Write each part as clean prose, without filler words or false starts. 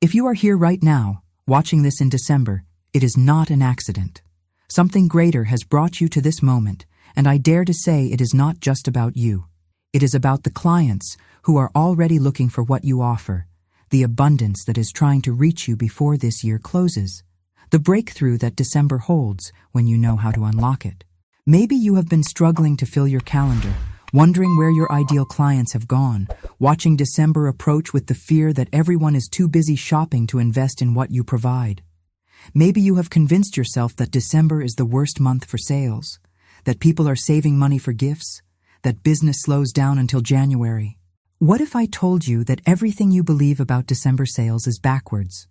If you are here right now, watching this in December, it is not an accident. Something greater has brought you to this moment, and I dare to say it is not just about you. It is about the clients who are already looking for what you offer, the abundance that is trying to reach you before this year closes, the breakthrough that December holds when you know how to unlock it. Maybe you have been struggling to fill your calendar, wondering where your ideal clients have gone, watching December approach with the fear that everyone is too busy shopping to invest in what you provide. Maybe you have convinced yourself that December is the worst month for sales, that people are saving money for gifts, that business slows down until January. What if I told you that everything you believe about December sales is backwards?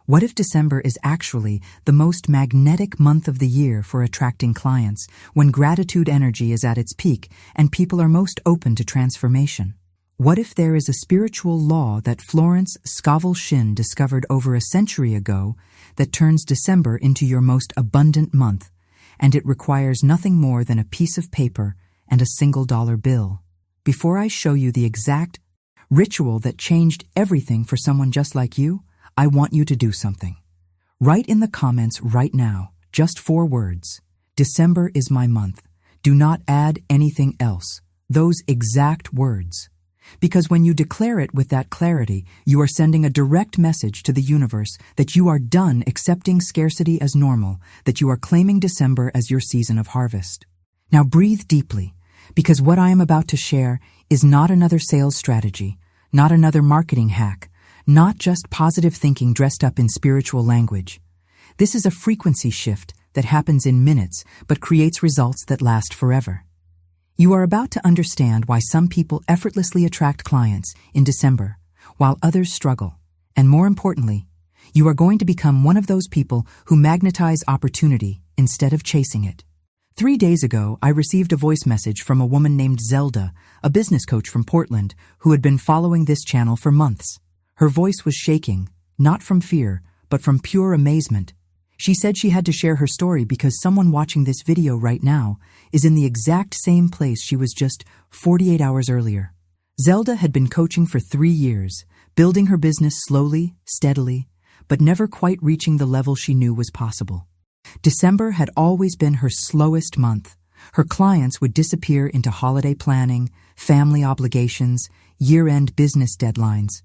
What if December is actually the most magnetic month of the year for attracting clients, when gratitude energy is at its peak and people are most open to transformation? What if there is a spiritual law that Florence Scovel Shinn discovered over a century ago that turns December into your most abundant month, and it requires nothing more than a piece of paper and a single dollar bill? Before I show you the exact ritual that changed everything for someone just like you, I want you to do something. Write in the comments right now, just 4 words. December is my month. Do not add anything else. Those exact words. Because when you declare it with that clarity, you are sending a direct message to the universe that you are done accepting scarcity as normal, that you are claiming December as your season of harvest. Now breathe deeply, because what I am about to share is not another sales strategy, not another marketing hack, not just positive thinking dressed up in spiritual language. This is a frequency shift that happens in minutes but creates results that last forever. You are about to understand why some people effortlessly attract clients in December, while others struggle. And more importantly, you are going to become one of those people who magnetize opportunity instead of chasing it. 3 days ago, I received a voice message from a woman named Zelda, a business coach from Portland, who had been following this channel for months. Her voice was shaking, not from fear, but from pure amazement. She said she had to share her story because someone watching this video right now is in the exact same place she was just 48 hours earlier. Zelda had been coaching for 3 years, building her business slowly, steadily, but never quite reaching the level she knew was possible. December had always been her slowest month. Her clients would disappear into holiday planning, family obligations, year-end business deadlines.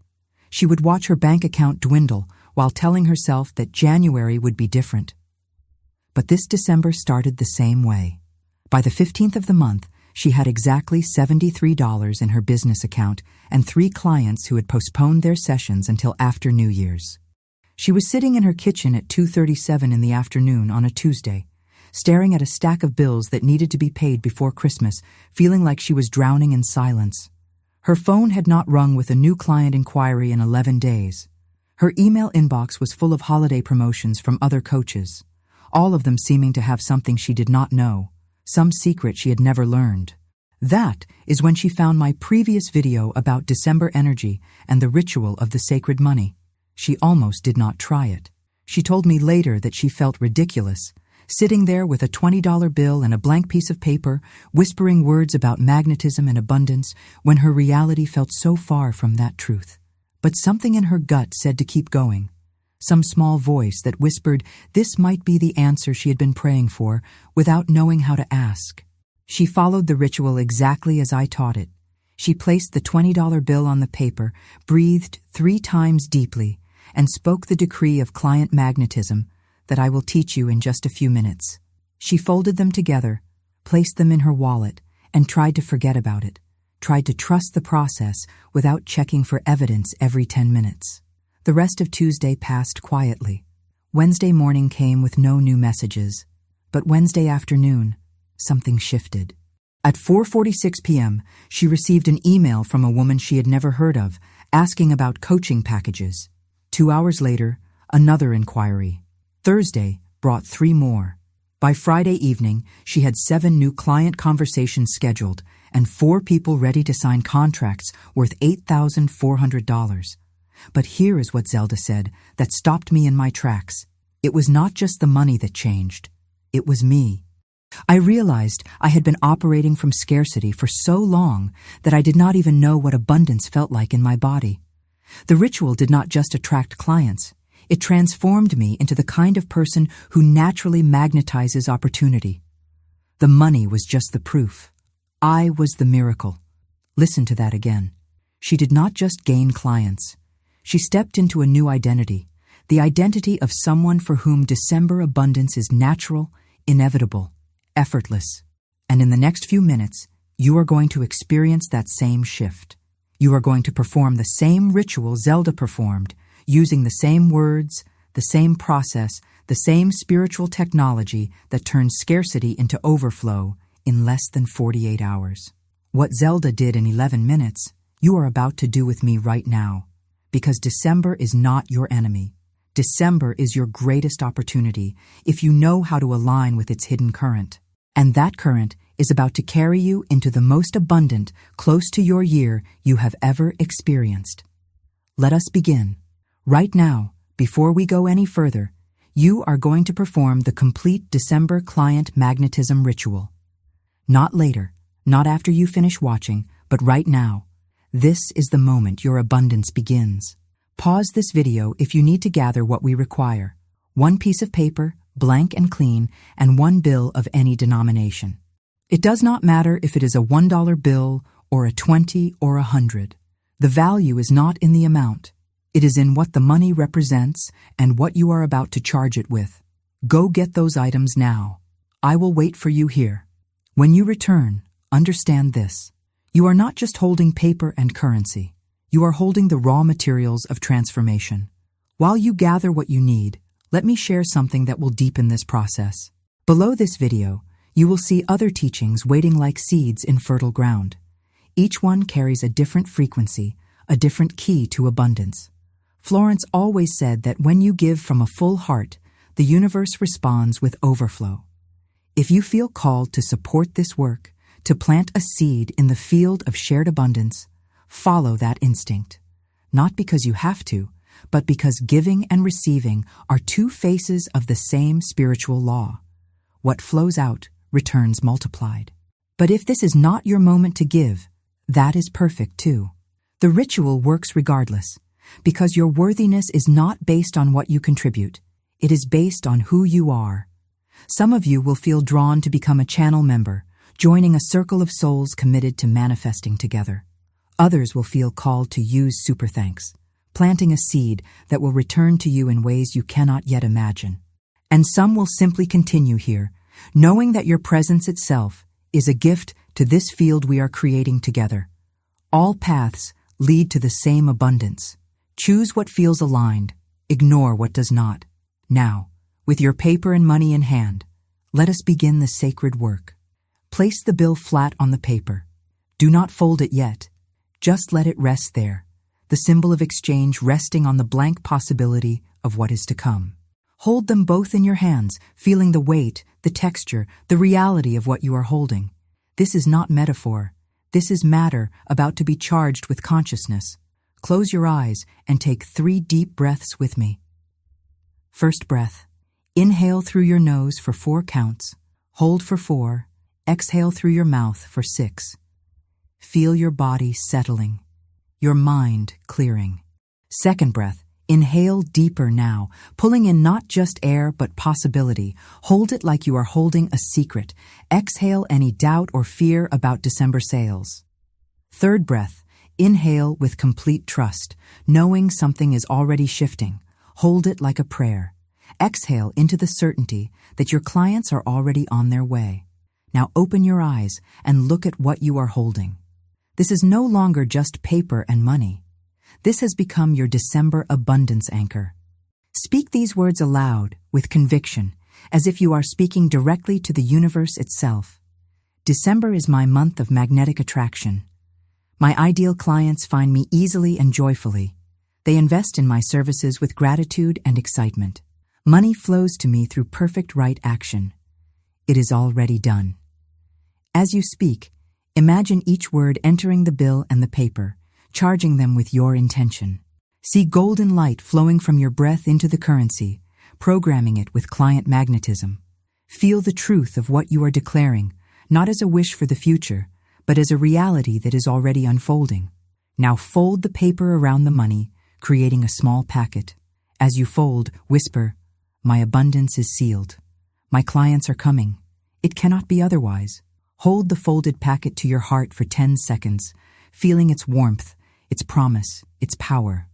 She would watch her bank account dwindle while telling herself that January would be different. But this December started the same way. By the 15th of the month, she had exactly $73 in her business account and 3 clients who had postponed their sessions until after New Year's. She was sitting in her kitchen at 2:37 in the afternoon on a Tuesday, staring at a stack of bills that needed to be paid before Christmas, feeling like she was drowning in silence. Her phone had not rung with a new client inquiry in 11 days. Her email inbox was full of holiday promotions from other coaches, all of them seeming to have something she did not know, some secret she had never learned. That is when she found my previous video about December energy and the ritual of the sacred money. She almost did not try it. She told me later that she felt ridiculous, sitting there with a $20 bill and a blank piece of paper, whispering words about magnetism and abundance when her reality felt so far from that truth. But something in her gut said to keep going. Some small voice that whispered this might be the answer she had been praying for without knowing how to ask. She followed the ritual exactly as I taught it. She placed the $20 bill on the paper, breathed 3 times deeply, and spoke the decree of client magnetism that I will teach you in just a few minutes. She folded them together, placed them in her wallet, and tried to forget about it, tried to trust the process without checking for evidence every 10 minutes. The rest of Tuesday passed quietly. Wednesday morning came with no new messages, but Wednesday afternoon, something shifted. At 4:46 p.m., she received an email from a woman she had never heard of, asking about coaching packages. 2 hours later, another inquiry. Thursday brought 3 more. By Friday evening, she had 7 new client conversations scheduled and 4 people ready to sign contracts worth $8,400. But here is what Zelda said that stopped me in my tracks. It was not just the money that changed. It was me. I realized I had been operating from scarcity for so long that I did not even know what abundance felt like in my body. The ritual did not just attract clients. It transformed me into the kind of person who naturally magnetizes opportunity. The money was just the proof. I was the miracle. Listen to that again. She did not just gain clients. She stepped into a new identity, the identity of someone for whom December abundance is natural, inevitable, effortless. And in the next few minutes, you are going to experience that same shift. You are going to perform the same ritual Zelda performed, using the same words, the same process, the same spiritual technology that turns scarcity into overflow in less than 48 hours. What Zelda did in 11 minutes, you are about to do with me right now. Because December is not your enemy. December is your greatest opportunity if you know how to align with its hidden current. And that current is about to carry you into the most abundant, close to your year you have ever experienced. Let us begin. Right now, before we go any further, you are going to perform the complete December client magnetism ritual. Not later, not after you finish watching, but right now. This is the moment your abundance begins. Pause this video if you need to gather what we require. 1 piece of paper, blank and clean, and 1 bill of any denomination. It does not matter if it is a $1 bill or a 20 or 100. The value is not in the amount. It is in what the money represents and what you are about to charge it with. Go get those items now. I will wait for you here. When you return, understand this. You are not just holding paper and currency. You are holding the raw materials of transformation. While you gather what you need, let me share something that will deepen this process. Below this video, you will see other teachings waiting like seeds in fertile ground. Each one carries a different frequency, a different key to abundance. Florence always said that when you give from a full heart, the universe responds with overflow. If you feel called to support this work, to plant a seed in the field of shared abundance, follow that instinct. Not because you have to, but because giving and receiving are 2 faces of the same spiritual law. What flows out returns multiplied. But if this is not your moment to give, that is perfect too. The ritual works regardless, because your worthiness is not based on what you contribute. It is based on who you are. Some of you will feel drawn to become a channel member, joining a circle of souls committed to manifesting together. Others will feel called to use super thanks, planting a seed that will return to you in ways you cannot yet imagine. And some will simply continue here, knowing that your presence itself is a gift to this field we are creating together. All paths lead to the same abundance. Choose what feels aligned, ignore what does not. Now, with your paper and money in hand, let us begin the sacred work. Place the bill flat on the paper. Do not fold it yet. Just let it rest there, the symbol of exchange resting on the blank possibility of what is to come. Hold them both in your hands, feeling the weight, the texture, the reality of what you are holding. This is not metaphor. This is matter about to be charged with consciousness. Close your eyes and take 3 deep breaths with me. First breath. Inhale through your nose for 4 counts. Hold for 4. Exhale through your mouth for 6. Feel your body settling, your mind clearing. Second breath. Inhale deeper now, pulling in not just air but possibility. Hold it like you are holding a secret. Exhale any doubt or fear about December sales. Third breath. Inhale with complete trust, knowing something is already shifting. Hold it like a prayer. Exhale into the certainty that your clients are already on their way. Now open your eyes and look at what you are holding. This is no longer just paper and money. This has become your December abundance anchor. Speak these words aloud with conviction, as if you are speaking directly to the universe itself. December is my month of magnetic attraction. My ideal clients find me easily and joyfully. They invest in my services with gratitude and excitement. Money flows to me through perfect right action. It is already done. As you speak, imagine each word entering the bill and the paper, charging them with your intention. See golden light flowing from your breath into the currency, programming it with client magnetism. Feel the truth of what you are declaring, not as a wish for the future, but as a reality that is already unfolding. Now fold the paper around the money, creating a small packet. As you fold, whisper, "My abundance is sealed. My clients are coming. It cannot be otherwise." Hold the folded packet to your heart for 10 seconds, feeling its warmth, its promise, its power.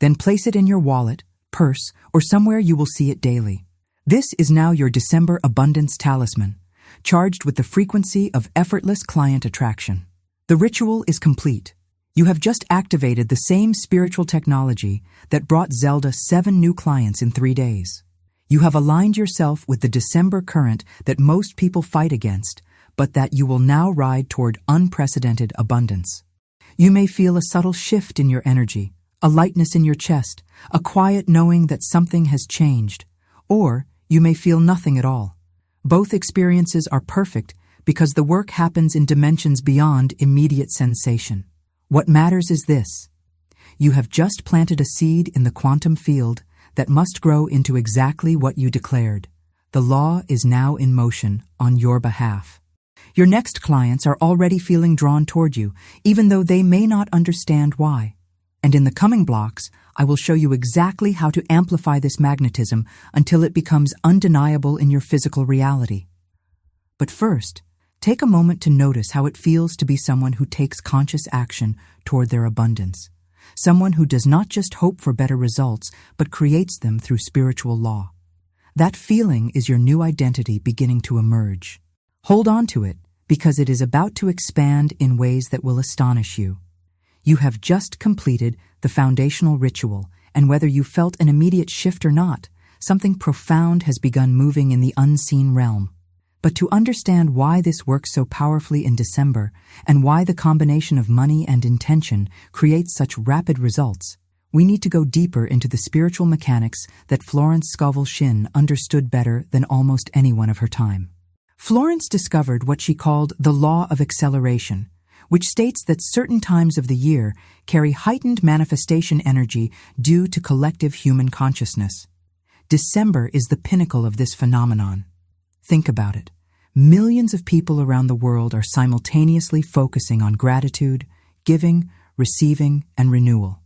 Then place it in your wallet, purse, or somewhere you will see it daily. This is now your December abundance talisman, charged with the frequency of effortless client attraction. The ritual is complete. You have just activated the same spiritual technology that brought Zelda 7 new clients in 3 days. You have aligned yourself with the December current that most people fight against, but that you will now ride toward unprecedented abundance. You may feel a subtle shift in your energy, a lightness in your chest, a quiet knowing that something has changed, or you may feel nothing at all. Both experiences are perfect because the work happens in dimensions beyond immediate sensation. What matters is this: you have just planted a seed in the quantum field that must grow into exactly what you declared. The law is now in motion on your behalf. Your next clients are already feeling drawn toward you, even though they may not understand why. And in the coming blocks, I will show you exactly how to amplify this magnetism until it becomes undeniable in your physical reality. But first, take a moment to notice how it feels to be someone who takes conscious action toward their abundance. Someone who does not just hope for better results, but creates them through spiritual law. That feeling is your new identity beginning to emerge. Hold on to it, because it is about to expand in ways that will astonish you. You have just completed the foundational ritual, and whether you felt an immediate shift or not, something profound has begun moving in the unseen realm. But to understand why this works so powerfully in December, and why the combination of money and intention creates such rapid results, we need to go deeper into the spiritual mechanics that Florence Scovel Shinn understood better than almost anyone of her time. Florence discovered what she called the law of acceleration, which states that certain times of the year carry heightened manifestation energy due to collective human consciousness. December is the pinnacle of this phenomenon. Think about it. Millions of people around the world are simultaneously focusing on gratitude, giving, receiving, and renewal.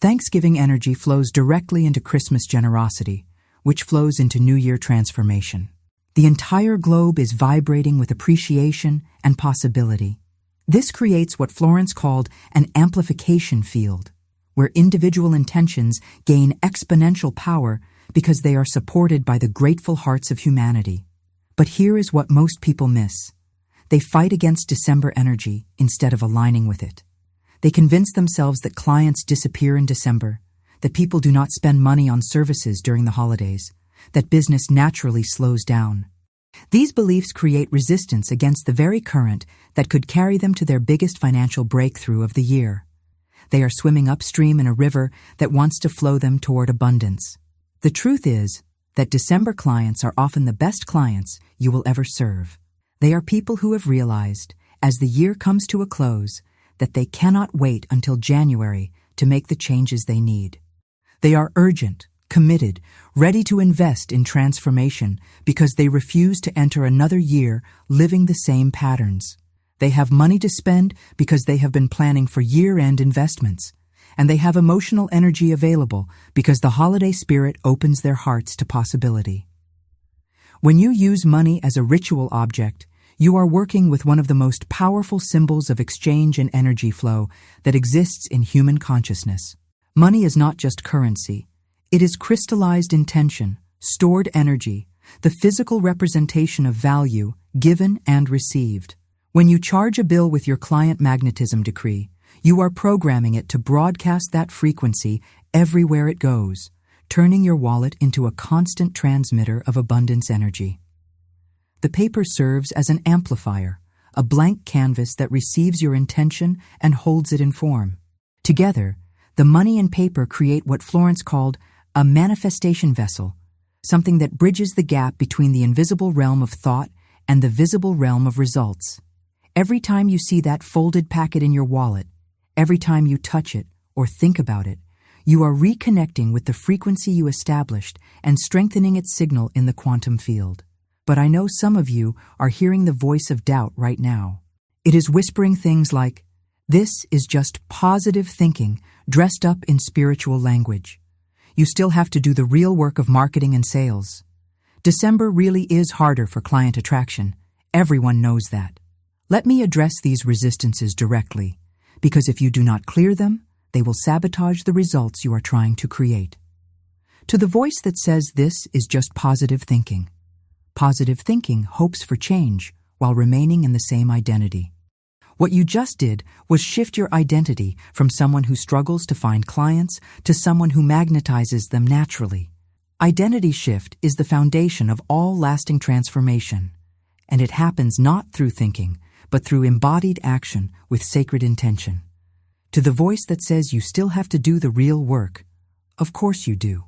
Thanksgiving energy flows directly into Christmas generosity, which flows into New Year transformation. The entire globe is vibrating with appreciation and possibility. This creates what Florence called an amplification field, where individual intentions gain exponential power because they are supported by the grateful hearts of humanity. But here is what most people miss. They fight against December energy instead of aligning with it. They convince themselves that clients disappear in December, that people do not spend money on services during the holidays, that business naturally slows down. These beliefs create resistance against the very current that could carry them to their biggest financial breakthrough of the year. They are swimming upstream in a river that wants to flow them toward abundance. The truth is that December clients are often the best clients you will ever serve. They are people who have realized, as the year comes to a close, that they cannot wait until January to make the changes they need. They are urgent, committed, ready to invest in transformation because they refuse to enter another year living the same patterns. They have money to spend because they have been planning for year-end investments. And they have emotional energy available because the holiday spirit opens their hearts to possibility. When you use money as a ritual object, you are working with one of the most powerful symbols of exchange and energy flow that exists in human consciousness. Money is not just currency. It is crystallized intention, stored energy, the physical representation of value given and received. When you charge a bill with your client magnetism decree, you are programming it to broadcast that frequency everywhere it goes, turning your wallet into a constant transmitter of abundance energy. The paper serves as an amplifier, a blank canvas that receives your intention and holds it in form. Together, the money and paper create what Florence called a manifestation vessel, something that bridges the gap between the invisible realm of thought and the visible realm of results. Every time you see that folded packet in your wallet, every time you touch it or think about it, you are reconnecting with the frequency you established and strengthening its signal in the quantum field. But I know some of you are hearing the voice of doubt right now. It is whispering things like, This is just positive thinking dressed up in spiritual language. You still have to do the real work of marketing and sales. December really is harder for client attraction. Everyone knows that. Let me address these resistances directly, because if you do not clear them, they will sabotage the results you are trying to create. To the voice that says this is just positive thinking hopes for change while remaining in the same identity. What you just did was shift your identity from someone who struggles to find clients to someone who magnetizes them naturally. Identity shift is the foundation of all lasting transformation, and it happens not through thinking, but through embodied action with sacred intention. To the voice that says you still have to do the real work, of course you do.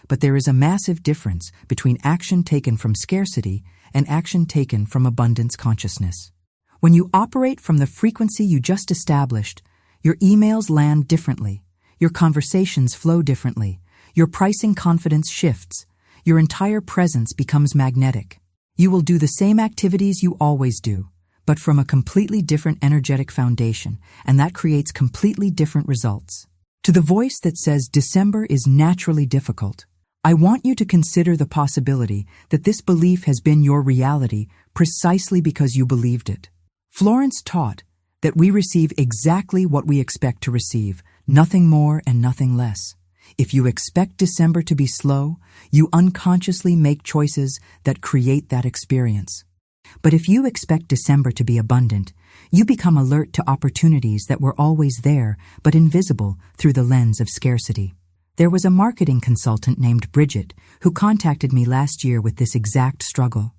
But there is a massive difference between action taken from scarcity and action taken from abundance consciousness. When you operate from the frequency you just established, your emails land differently, your conversations flow differently, your pricing confidence shifts, your entire presence becomes magnetic. You will do the same activities you always do, but from a completely different energetic foundation, and that creates completely different results. To the voice that says December is naturally difficult, I want you to consider the possibility that this belief has been your reality precisely because you believed it. Florence taught that we receive exactly what we expect to receive, nothing more and nothing less. If you expect December to be slow, you unconsciously make choices that create that experience. But if you expect December to be abundant, you become alert to opportunities that were always there but invisible through the lens of scarcity. There was a marketing consultant named Bridget who contacted me last year with this exact struggle.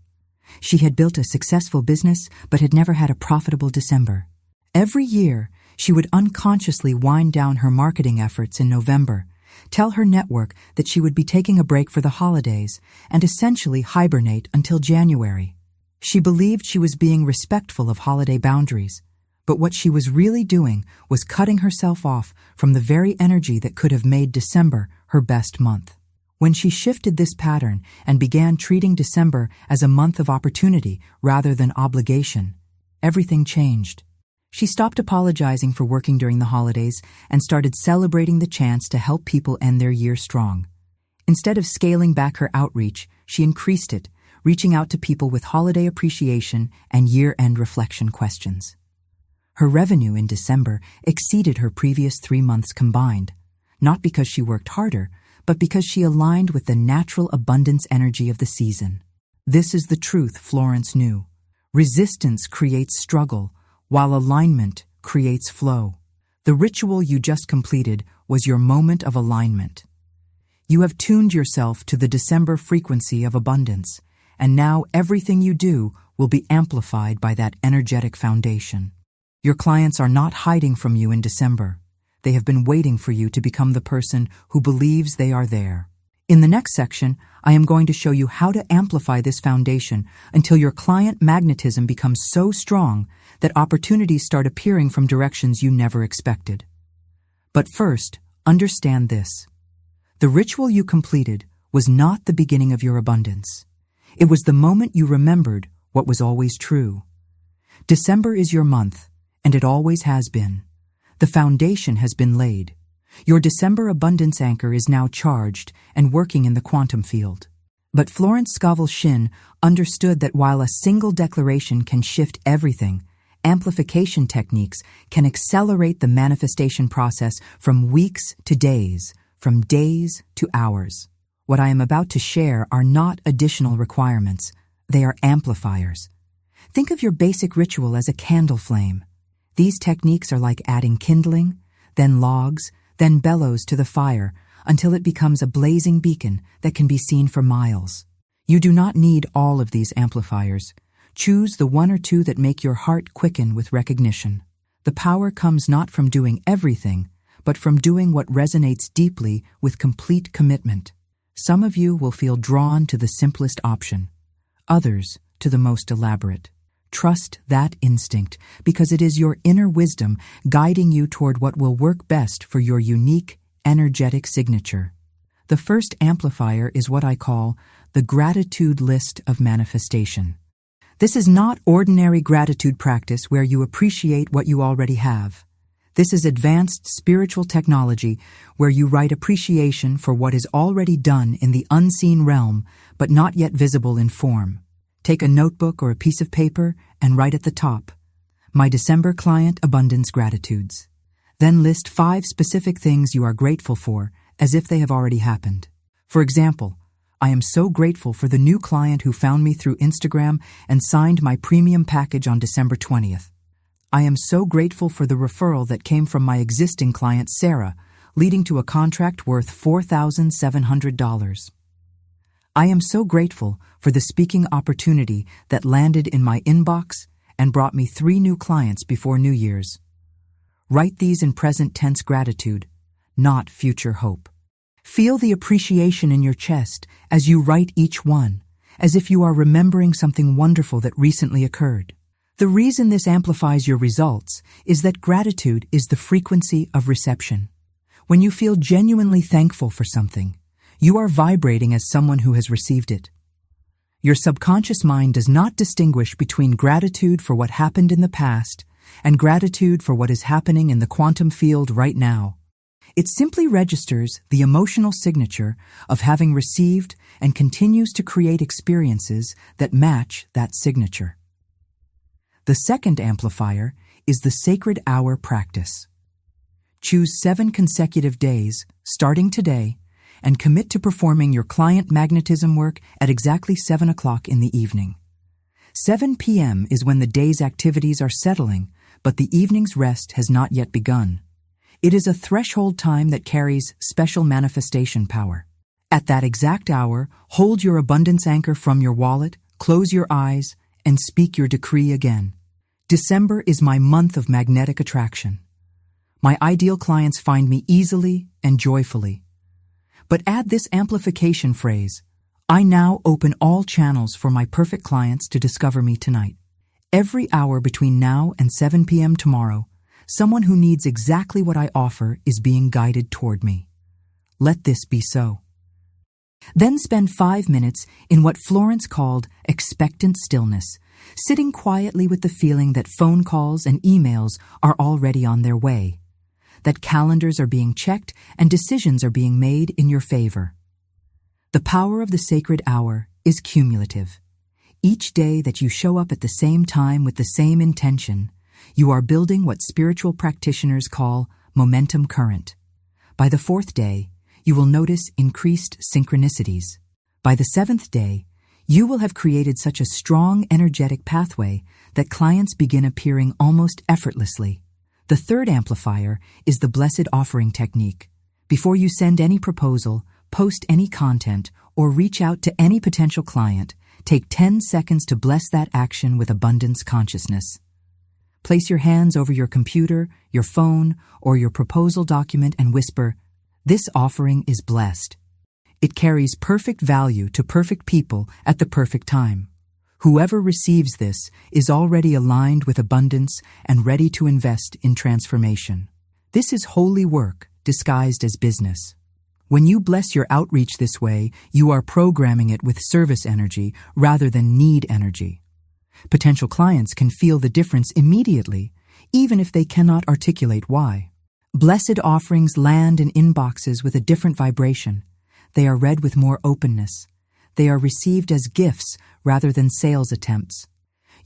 She had built a successful business but had never had a profitable December. Every year, she would unconsciously wind down her marketing efforts in November, tell her network that she would be taking a break for the holidays, and essentially hibernate until January. She believed she was being respectful of holiday boundaries, but what she was really doing was cutting herself off from the very energy that could have made December her best month. When she shifted this pattern and began treating December as a month of opportunity rather than obligation, everything changed. She stopped apologizing for working during the holidays and started celebrating the chance to help people end their year strong. Instead of scaling back her outreach, she increased it, reaching out to people with holiday appreciation and year-end reflection questions. Her revenue in December exceeded her previous 3 months combined, not because she worked harder, but because she aligned with the natural abundance energy of the season. This is the truth Florence knew. Resistance creates struggle, while alignment creates flow. The ritual you just completed was your moment of alignment. You have tuned yourself to the December frequency of abundance, and now everything you do will be amplified by that energetic foundation. Your clients are not hiding from you in December. They have been waiting for you to become the person who believes they are there. In the next section, I am going to show you how to amplify this foundation until your client magnetism becomes so strong that opportunities start appearing from directions you never expected. But first, understand this. The ritual you completed was not the beginning of your abundance. It was the moment you remembered what was always true. December is your month, and it always has been. The foundation has been laid. Your December abundance anchor is now charged and working in the quantum field. But Florence Scovel Shinn understood that while a single declaration can shift everything, amplification techniques can accelerate the manifestation process from weeks to days, from days to hours. What I am about to share are not additional requirements. They are amplifiers. Think of your basic ritual as a candle flame. These techniques are like adding kindling, then logs, then bellows to the fire until it becomes a blazing beacon that can be seen for miles. You do not need all of these amplifiers. Choose the 1 or 2 that make your heart quicken with recognition. The power comes not from doing everything, but from doing what resonates deeply with complete commitment. Some of you will feel drawn to the simplest option, others to the most elaborate. Trust that instinct, because it is your inner wisdom guiding you toward what will work best for your unique, energetic signature. The first amplifier is what I call the gratitude list of manifestation. This is not ordinary gratitude practice where you appreciate what you already have. This is advanced spiritual technology where you write appreciation for what is already done in the unseen realm but not yet visible in form. Take a notebook or a piece of paper and write at the top, "My December client abundance gratitudes." Then list 5 specific things you are grateful for as if they have already happened. For example, I am so grateful for the new client who found me through Instagram and signed my premium package on December 20th. I am so grateful for the referral that came from my existing client, Sarah, leading to a contract worth $4,700. I am so grateful for the speaking opportunity that landed in my inbox and brought me 3 new clients before New Year's. Write these in present tense gratitude, not future hope. Feel the appreciation in your chest as you write each one, as if you are remembering something wonderful that recently occurred. The reason this amplifies your results is that gratitude is the frequency of reception. When you feel genuinely thankful for something, you are vibrating as someone who has received it. Your subconscious mind does not distinguish between gratitude for what happened in the past and gratitude for what is happening in the quantum field right now. It simply registers the emotional signature of having received and continues to create experiences that match that signature. The second amplifier is the sacred hour practice. Choose 7 consecutive days, starting today, and commit to performing your client magnetism work at exactly 7 o'clock in the evening. 7 p.m. is when the day's activities are settling, but the evening's rest has not yet begun. It is a threshold time that carries special manifestation power. At that exact hour, hold your abundance anchor from your wallet, close your eyes, and speak your decree again. December is my month of magnetic attraction. My ideal clients find me easily and joyfully. But add this amplification phrase, "I now open all channels for my perfect clients to discover me tonight." Every hour between now and 7 p.m. tomorrow, someone who needs exactly what I offer is being guided toward me. Let this be so. Then spend 5 minutes in what Florence called expectant stillness, sitting quietly with the feeling that phone calls and emails are already on their way, that calendars are being checked and decisions are being made in your favor. The power of the sacred hour is cumulative. Each day that you show up at the same time with the same intention, you are building what spiritual practitioners call momentum current. By the 4th day, you will notice increased synchronicities. By the 7th day, you will have created such a strong energetic pathway that clients begin appearing almost effortlessly. The third amplifier is the blessed offering technique. Before you send any proposal, post any content, or reach out to any potential client, take 10 seconds to bless that action with abundance consciousness. Place your hands over your computer, your phone, or your proposal document and whisper, "This offering is blessed." It carries perfect value to perfect people at the perfect time. Whoever receives this is already aligned with abundance and ready to invest in transformation. This is holy work disguised as business. When you bless your outreach this way, you are programming it with service energy rather than need energy. Potential clients can feel the difference immediately, even if they cannot articulate why. Blessed offerings land in inboxes with a different vibration. They are read with more openness. They are received as gifts rather than sales attempts.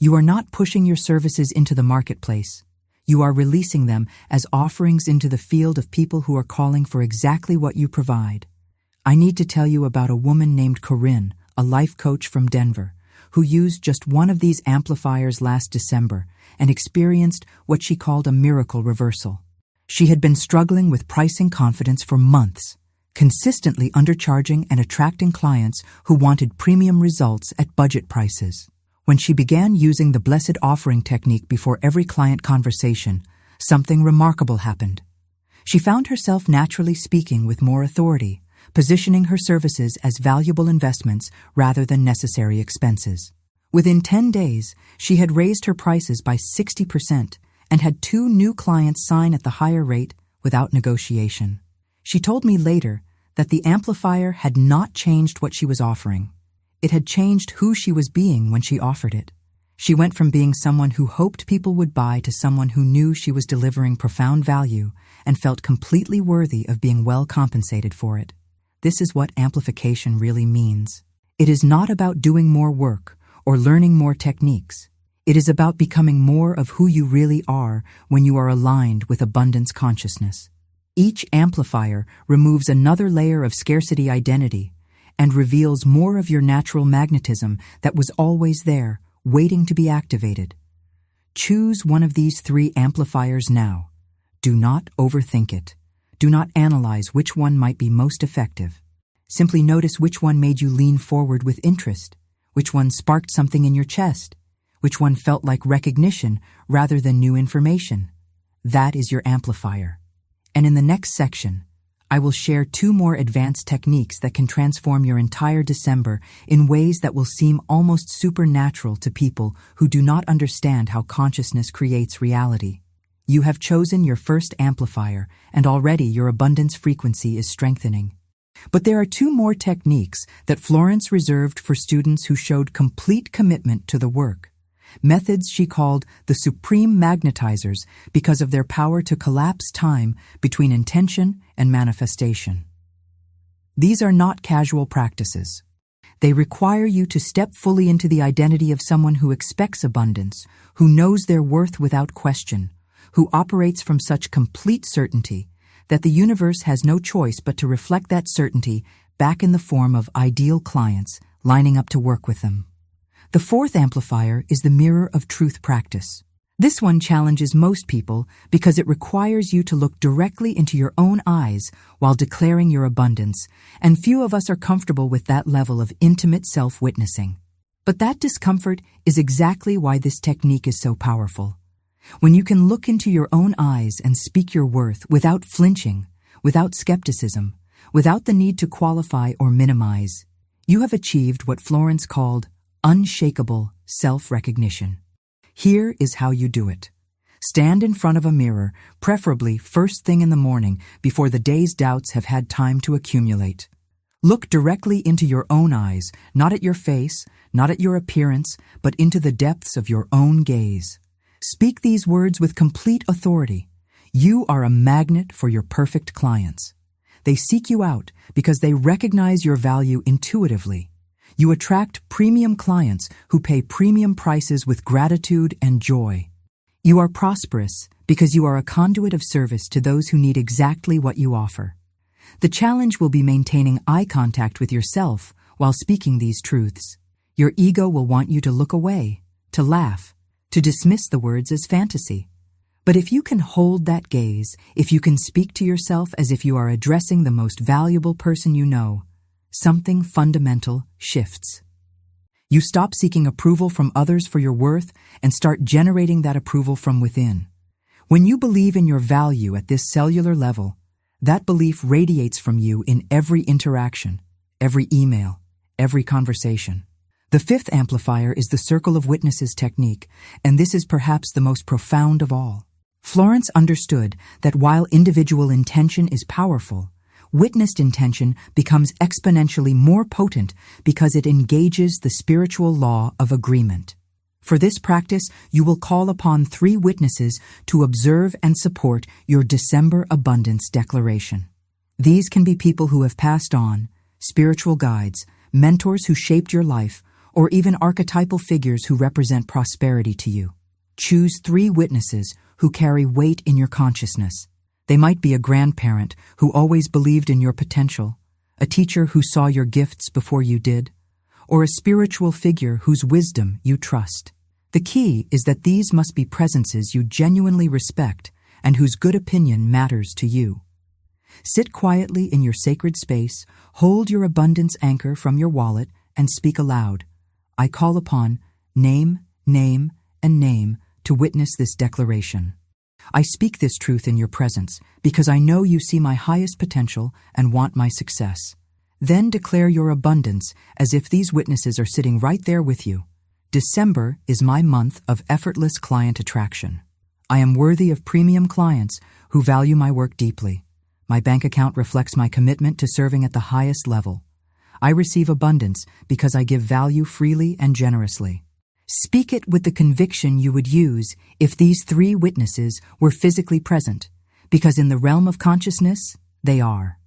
You are not pushing your services into the marketplace. You are releasing them as offerings into the field of people who are calling for exactly what you provide. I need to tell you about a woman named Corinne, a life coach from Denver, who used just one of these amplifiers last December and experienced what she called a miracle reversal. She had been struggling with pricing confidence for months, consistently undercharging and attracting clients who wanted premium results at budget prices. When she began using the blessed offering technique before every client conversation, something remarkable happened. She found herself naturally speaking with more authority, positioning her services as valuable investments rather than necessary expenses. Within 10 days, she had raised her prices by 60% and had 2 new clients sign at the higher rate without negotiation. She told me later that the amplifier had not changed what she was offering. It had changed who she was being when she offered it. She went from being someone who hoped people would buy to someone who knew she was delivering profound value and felt completely worthy of being well compensated for it. This is what amplification really means. It is not about doing more work or learning more techniques. It is about becoming more of who you really are when you are aligned with abundance consciousness. Each amplifier removes another layer of scarcity identity and reveals more of your natural magnetism that was always there, waiting to be activated. Choose one of these 3 amplifiers now. Do not overthink it. Do not analyze which one might be most effective. Simply notice which one made you lean forward with interest, which one sparked something in your chest, which one felt like recognition rather than new information. That is your amplifier. And in the next section, I will share 2 more advanced techniques that can transform your entire December in ways that will seem almost supernatural to people who do not understand how consciousness creates reality. You have chosen your first amplifier, and already your abundance frequency is strengthening. But there are 2 more techniques that Florence reserved for students who showed complete commitment to the work. Methods she called the supreme magnetizers because of their power to collapse time between intention and manifestation. These are not casual practices. They require you to step fully into the identity of someone who expects abundance, who knows their worth without question, who operates from such complete certainty that the universe has no choice but to reflect that certainty back in the form of ideal clients lining up to work with them. The 4th amplifier is the mirror of truth practice. This one challenges most people because it requires you to look directly into your own eyes while declaring your abundance, and few of us are comfortable with that level of intimate self-witnessing. But that discomfort is exactly why this technique is so powerful. When you can look into your own eyes and speak your worth without flinching, without skepticism, without the need to qualify or minimize, you have achieved what Florence called unshakable self-recognition. Here is how you do it. Stand in front of a mirror, preferably first thing in the morning before the day's doubts have had time to accumulate. Look directly into your own eyes, not at your face, not at your appearance, but into the depths of your own gaze. Speak these words with complete authority. You are a magnet for your perfect clients. They seek you out because they recognize your value intuitively. You attract premium clients who pay premium prices with gratitude and joy. You are prosperous because you are a conduit of service to those who need exactly what you offer. The challenge will be maintaining eye contact with yourself while speaking these truths. Your ego will want you to look away, to laugh, to dismiss the words as fantasy. But if you can hold that gaze, if you can speak to yourself as if you are addressing the most valuable person you know, something fundamental shifts. You stop seeking approval from others for your worth and start generating that approval from within. When you believe in your value at this cellular level, that belief radiates from you in every interaction, every email, every conversation. The 5th amplifier is the circle of witnesses technique, and this is perhaps the most profound of all. Florence understood that while individual intention is powerful, witnessed intention becomes exponentially more potent because it engages the spiritual law of agreement. For this practice, you will call upon 3 witnesses to observe and support your December abundance declaration. These can be people who have passed on, spiritual guides, mentors who shaped your life, or even archetypal figures who represent prosperity to you. Choose 3 witnesses who carry weight in your consciousness. They might be a grandparent who always believed in your potential, a teacher who saw your gifts before you did, or a spiritual figure whose wisdom you trust. The key is that these must be presences you genuinely respect and whose good opinion matters to you. Sit quietly in your sacred space, hold your abundance anchor from your wallet, and speak aloud. I call upon name, name, and name to witness this declaration. I speak this truth in your presence because I know you see my highest potential and want my success. Then declare your abundance as if these witnesses are sitting right there with you. December is my month of effortless client attraction. I am worthy of premium clients who value my work deeply. My bank account reflects my commitment to serving at the highest level. I receive abundance because I give value freely and generously. Speak it with the conviction you would use if these three witnesses were physically present, because in the realm of consciousness, they are.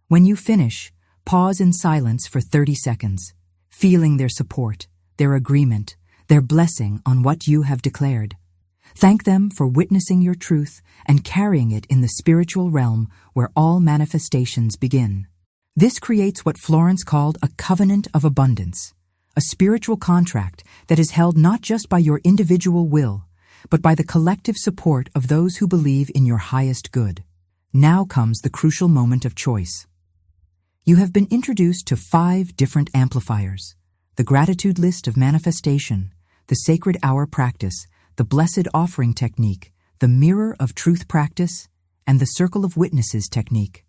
When you finish, pause in silence for 30 seconds, feeling their support, their agreement, their blessing on what you have declared. Thank them for witnessing your truth and carrying it in the spiritual realm where all manifestations begin. This creates what Florence called a covenant of abundance, a spiritual contract that is held not just by your individual will, but by the collective support of those who believe in your highest good. Now comes the crucial moment of choice. You have been introduced to 5 different amplifiers: the gratitude list of manifestation, the sacred hour practice, the blessed offering technique, the mirror of truth practice, and the circle of witnesses technique.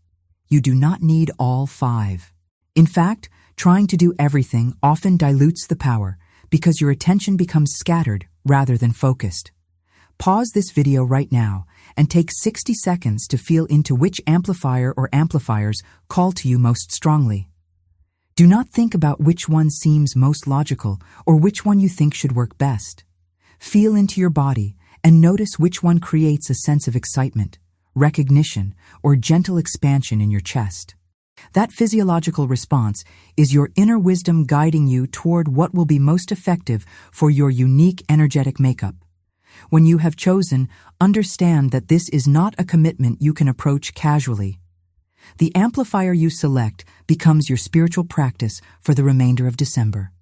You do not need all 5. In fact, trying to do everything often dilutes the power because your attention becomes scattered rather than focused. Pause this video right now and take 60 seconds to feel into which amplifier or amplifiers call to you most strongly. Do not think about which one seems most logical or which one you think should work best. Feel into your body and notice which one creates a sense of excitement, recognition, or gentle expansion in your chest. That physiological response is your inner wisdom guiding you toward what will be most effective for your unique energetic makeup. When you have chosen, understand that this is not a commitment you can approach casually. The amplifier you select becomes your spiritual practice for the remainder of December.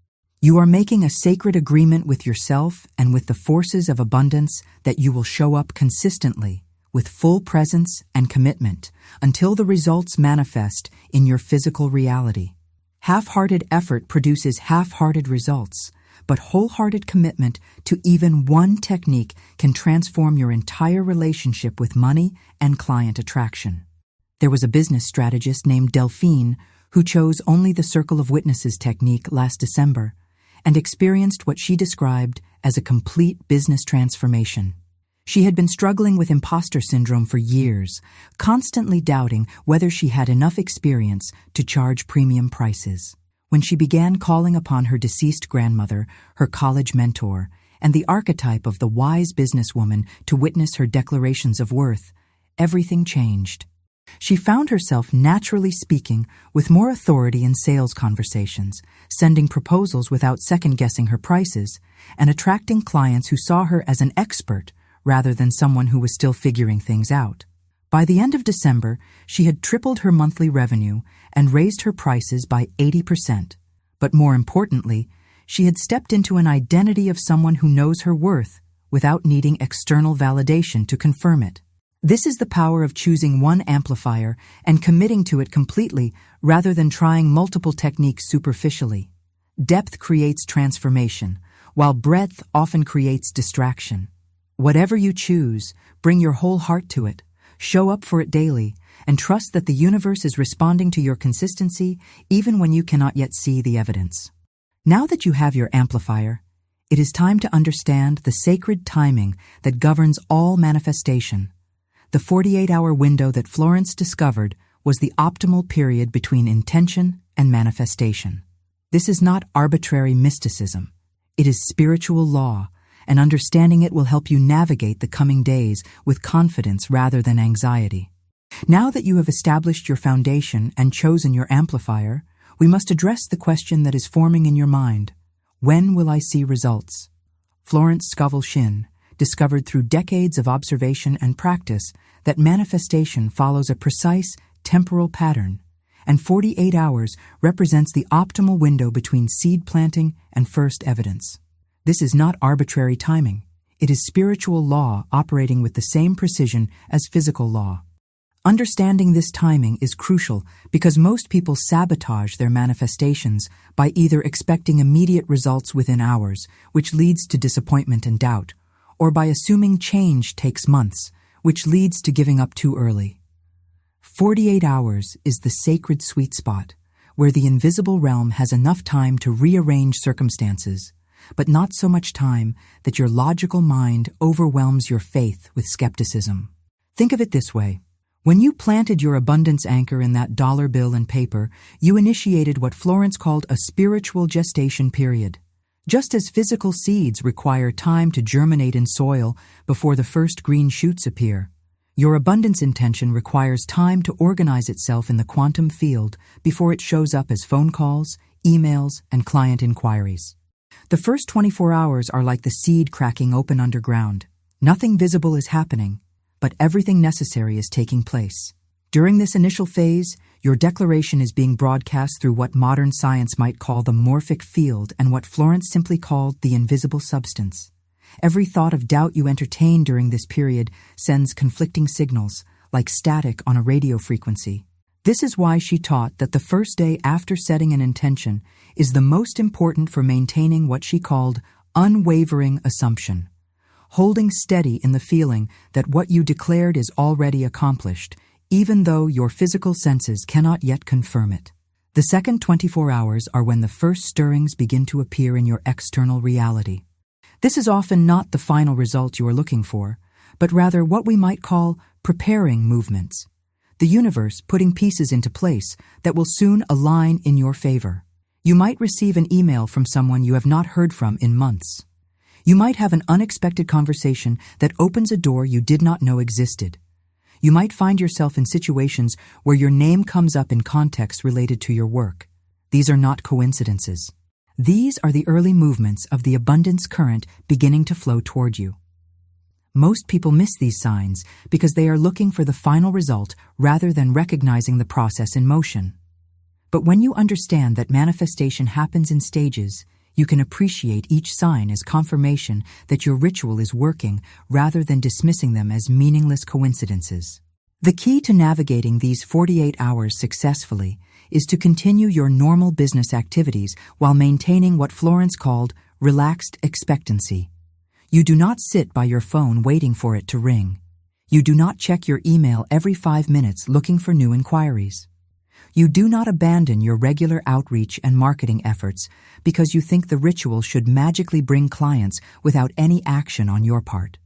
You are making a sacred agreement with yourself and with the forces of abundance that you will show up consistently, with full presence and commitment, until the results manifest in your physical reality. Half-hearted effort produces half-hearted results, but wholehearted commitment to even one technique can transform your entire relationship with money and client attraction. There was a business strategist named Delphine who chose only the Circle of Witnesses technique last December and experienced what she described as a complete business transformation. She had been struggling with imposter syndrome for years, constantly doubting whether she had enough experience to charge premium prices. When she began calling upon her deceased grandmother, her college mentor, and the archetype of the wise businesswoman to witness her declarations of worth, everything changed. She found herself naturally speaking with more authority in sales conversations, sending proposals without second-guessing her prices, and attracting clients who saw her as an expert rather than someone who was still figuring things out. By the end of December, she had tripled her monthly revenue and raised her prices by 80%. But more importantly, she had stepped into an identity of someone who knows her worth without needing external validation to confirm it. This is the power of choosing one amplifier and committing to it completely rather than trying multiple techniques superficially. Depth creates transformation, while breadth often creates distraction. Whatever you choose, bring your whole heart to it. Show up for it daily, and trust that the universe is responding to your consistency even when you cannot yet see the evidence. Now that you have your amplifier, it is time to understand the sacred timing that governs all manifestation. The 48-hour window that Florence discovered was the optimal period between intention and manifestation. This is not arbitrary mysticism. It is spiritual law, and understanding it will help you navigate the coming days with confidence rather than anxiety. Now that you have established your foundation and chosen your amplifier, we must address the question that is forming in your mind. When will I see results? Florence Scovel Shinn discovered through decades of observation and practice that manifestation follows a precise temporal pattern, and 48 hours represents the optimal window between seed planting and first evidence. This is not arbitrary timing. It is spiritual law operating with the same precision as physical law. Understanding this timing is crucial because most people sabotage their manifestations by either expecting immediate results within hours, which leads to disappointment and doubt, or by assuming change takes months, which leads to giving up too early. 48 hours is the sacred sweet spot, where the invisible realm has enough time to rearrange circumstances, but not so much time that your logical mind overwhelms your faith with skepticism. Think of it this way. When you planted your abundance anchor in that dollar bill and paper, you initiated what Florence called a spiritual gestation period. Just as physical seeds require time to germinate in soil before the first green shoots appear, your abundance intention requires time to organize itself in the quantum field before it shows up as phone calls, emails, and client inquiries. The first 24 hours are like the seed cracking open underground. Nothing visible is happening, but everything necessary is taking place. During this initial phase, your declaration is being broadcast through what modern science might call the morphic field and what Florence simply called the invisible substance. Every thought of doubt you entertain during this period sends conflicting signals, like static on a radio frequency. This is why she taught that the first day after setting an intention is the most important for maintaining what she called unwavering assumption, holding steady in the feeling that what you declared is already accomplished, even though your physical senses cannot yet confirm it. The second 24 hours are when the first stirrings begin to appear in your external reality. This is often not the final result you are looking for, but rather what we might call preparing movements. The universe putting pieces into place that will soon align in your favor. You might receive an email from someone you have not heard from in months. You might have an unexpected conversation that opens a door you did not know existed. You might find yourself in situations where your name comes up in contexts related to your work. These are not coincidences. These are the early movements of the abundance current beginning to flow toward you. Most people miss these signs because they are looking for the final result rather than recognizing the process in motion. But when you understand that manifestation happens in stages, you can appreciate each sign as confirmation that your ritual is working rather than dismissing them as meaningless coincidences. The key to navigating these 48 hours successfully is to continue your normal business activities while maintaining what Florence called relaxed expectancy. You do not sit by your phone waiting for it to ring. You do not check your email every 5 minutes looking for new inquiries. You do not abandon your regular outreach and marketing efforts because you think the ritual should magically bring clients without any action on your part.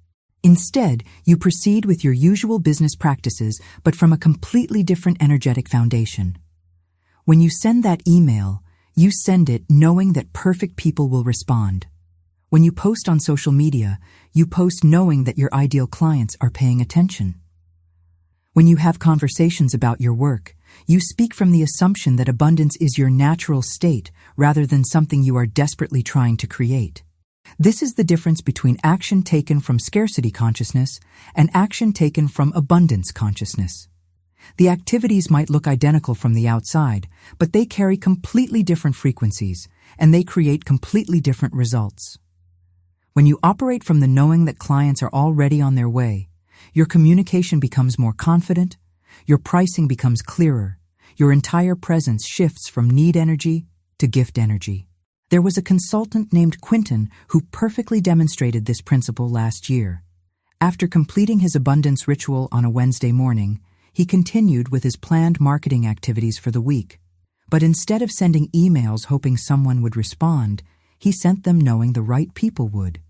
Instead, you proceed with your usual business practices but from a completely different energetic foundation. When you send that email, you send it knowing that perfect people will respond. When you post on social media, you post knowing that your ideal clients are paying attention. When you have conversations about your work, you speak from the assumption that abundance is your natural state rather than something you are desperately trying to create. This is the difference between action taken from scarcity consciousness and action taken from abundance consciousness. The activities might look identical from the outside, but they carry completely different frequencies, and they create completely different results. When you operate from the knowing that clients are already on their way, your communication becomes more confident, your pricing becomes clearer, your entire presence shifts from need energy to gift energy. There was a consultant named Quinton who perfectly demonstrated this principle last year. After completing his abundance ritual on a Wednesday morning, he continued with his planned marketing activities for the week. But instead of sending emails hoping someone would respond, he sent them knowing the right people would.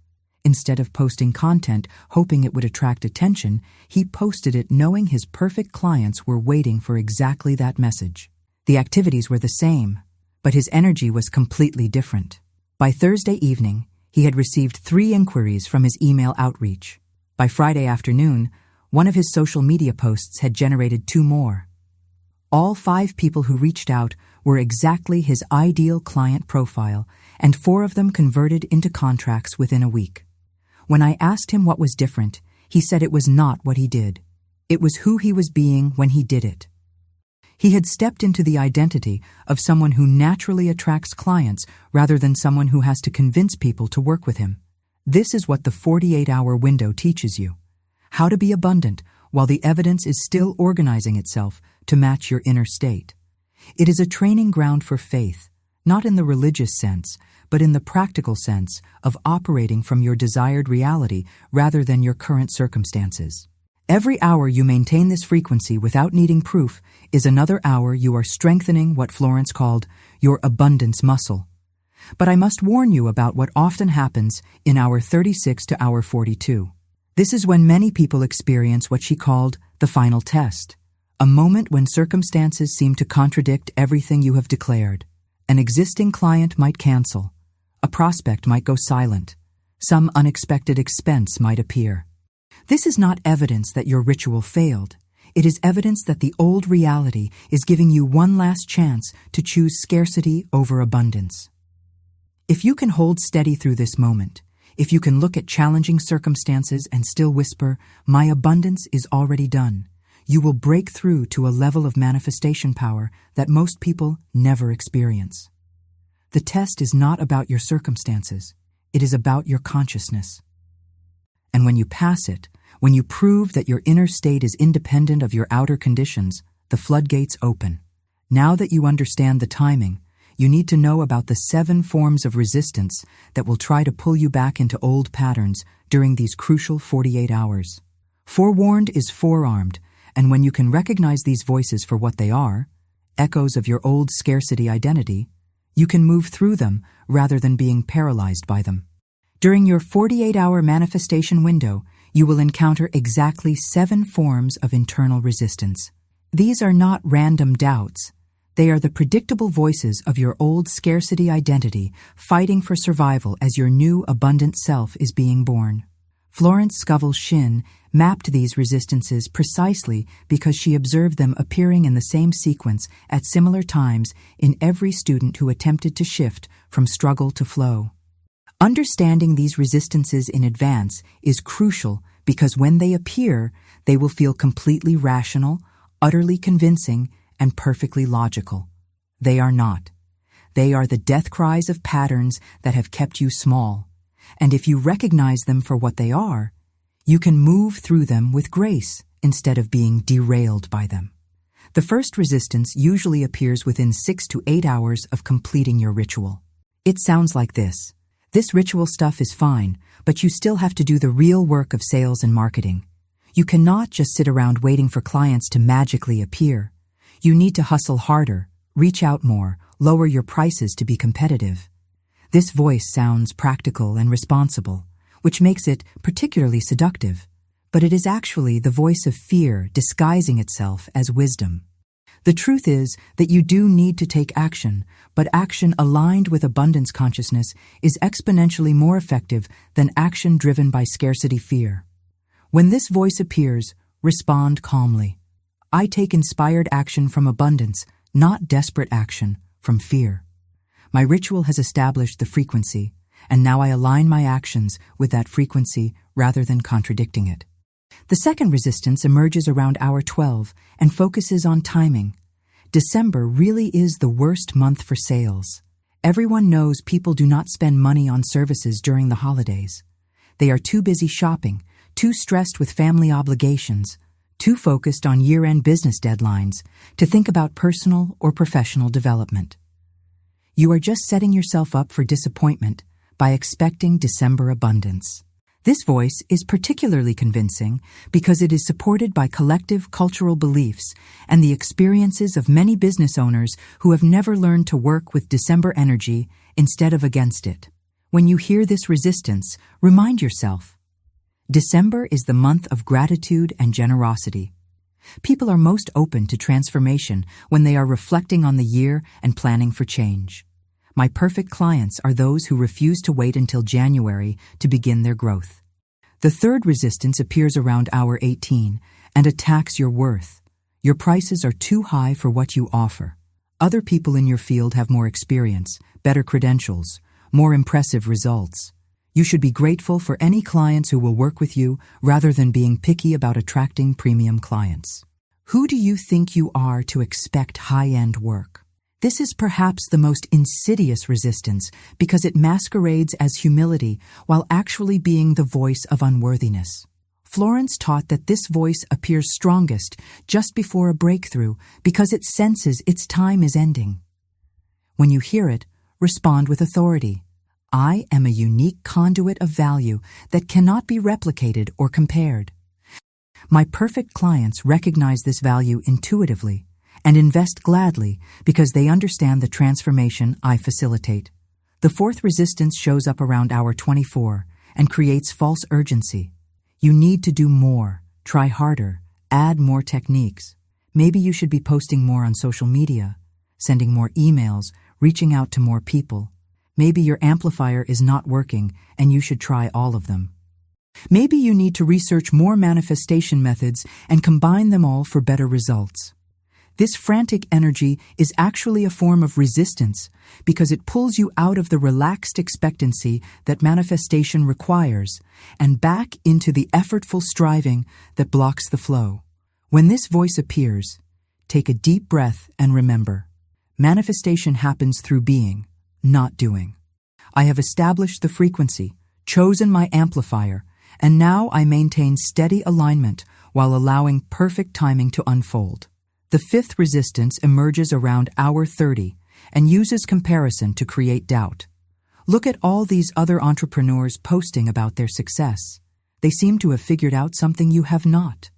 Instead of posting content hoping it would attract attention, he posted it knowing his perfect clients were waiting for exactly that message. The activities were the same, but his energy was completely different. By Thursday evening, he had received 3 inquiries from his email outreach. By Friday afternoon, one of his social media posts had generated 2 more. All 5 people who reached out were exactly his ideal client profile, and 4 of them converted into contracts within a week. When I asked him what was different, he said it was not what he did. It was who he was being when he did it. He had stepped into the identity of someone who naturally attracts clients rather than someone who has to convince people to work with him. This is what the 48-hour window teaches you. How to be abundant while the evidence is still organizing itself to match your inner state. It is a training ground for faith, not in the religious sense, but in the practical sense of operating from your desired reality rather than your current circumstances. Every hour you maintain this frequency without needing proof is another hour you are strengthening what Florence called your abundance muscle. But I must warn you about what often happens in hour 36 to hour 42. This is when many people experience what she called the final test, a moment when circumstances seem to contradict everything you have declared. An existing client might cancel. A prospect might go silent. Some unexpected expense might appear. This is not evidence that your ritual failed. It is evidence that the old reality is giving you one last chance to choose scarcity over abundance. If you can hold steady through this moment, if you can look at challenging circumstances and still whisper, "My abundance is already done," you will break through to a level of manifestation power that most people never experience. The test is not about your circumstances. It is about your consciousness. And when you pass it, when you prove that your inner state is independent of your outer conditions, the floodgates open. Now that you understand the timing, you need to know about the 7 forms of resistance that will try to pull you back into old patterns during these crucial 48 hours. Forewarned is forearmed, and when you can recognize these voices for what they are, echoes of your old scarcity identity, you can move through them rather than being paralyzed by them. During your 48-hour manifestation window, you will encounter exactly 7 forms of internal resistance. These are not random doubts. They are the predictable voices of your old scarcity identity fighting for survival as your new abundant self is being born. Florence Scovel Shinn mapped these resistances precisely because she observed them appearing in the same sequence at similar times in every student who attempted to shift from struggle to flow. Understanding these resistances in advance is crucial because when they appear, they will feel completely rational, utterly convincing, and perfectly logical. They are not. They are the death cries of patterns that have kept you small. And if you recognize them for what they are, you can move through them with grace instead of being derailed by them. The first resistance usually appears within 6 to 8 hours of completing your ritual. It sounds like this. This ritual stuff is fine, but you still have to do the real work of sales and marketing. You cannot just sit around waiting for clients to magically appear. You need to hustle harder, reach out more, lower your prices to be competitive. This voice sounds practical and responsible, which makes it particularly seductive, but it is actually the voice of fear disguising itself as wisdom. The truth is that you do need to take action, but action aligned with abundance consciousness is exponentially more effective than action driven by scarcity fear. When this voice appears, respond calmly. I take inspired action from abundance, not desperate action from fear. My ritual has established the frequency, and now I align my actions with that frequency rather than contradicting it. The second resistance emerges around hour 12 and focuses on timing. December really is the worst month for sales. Everyone knows people do not spend money on services during the holidays. They are too busy shopping, too stressed with family obligations, too focused on year-end business deadlines to think about personal or professional development. You are just setting yourself up for disappointment by expecting December abundance. This voice is particularly convincing because it is supported by collective cultural beliefs and the experiences of many business owners who have never learned to work with December energy instead of against it. When you hear this resistance, remind yourself, December is the month of gratitude and generosity. People are most open to transformation when they are reflecting on the year and planning for change. My perfect clients are those who refuse to wait until January to begin their growth. The third resistance appears around hour 18 and attacks your worth. Your prices are too high for what you offer. Other people in your field have more experience, better credentials, more impressive results. You should be grateful for any clients who will work with you rather than being picky about attracting premium clients. Who do you think you are to expect high-end work? This is perhaps the most insidious resistance because it masquerades as humility while actually being the voice of unworthiness. Florence taught that this voice appears strongest just before a breakthrough because it senses its time is ending. When you hear it, respond with authority. I am a unique conduit of value that cannot be replicated or compared. My perfect clients recognize this value intuitively and invest gladly because they understand the transformation I facilitate. The fourth resistance shows up around hour 24 and creates false urgency. You need to do more, try harder, add more techniques. Maybe you should be posting more on social media, sending more emails, reaching out to more people. Maybe your amplifier is not working and you should try all of them. Maybe you need to research more manifestation methods and combine them all for better results. This frantic energy is actually a form of resistance because it pulls you out of the relaxed expectancy that manifestation requires and back into the effortful striving that blocks the flow. When this voice appears, take a deep breath and remember, manifestation happens through being, not doing. I have established the frequency, chosen my amplifier, and now I maintain steady alignment while allowing perfect timing to unfold. The fifth resistance emerges around hour 30 and uses comparison to create doubt. Look at all these other entrepreneurs posting about their success. They seem to have figured out something you have not.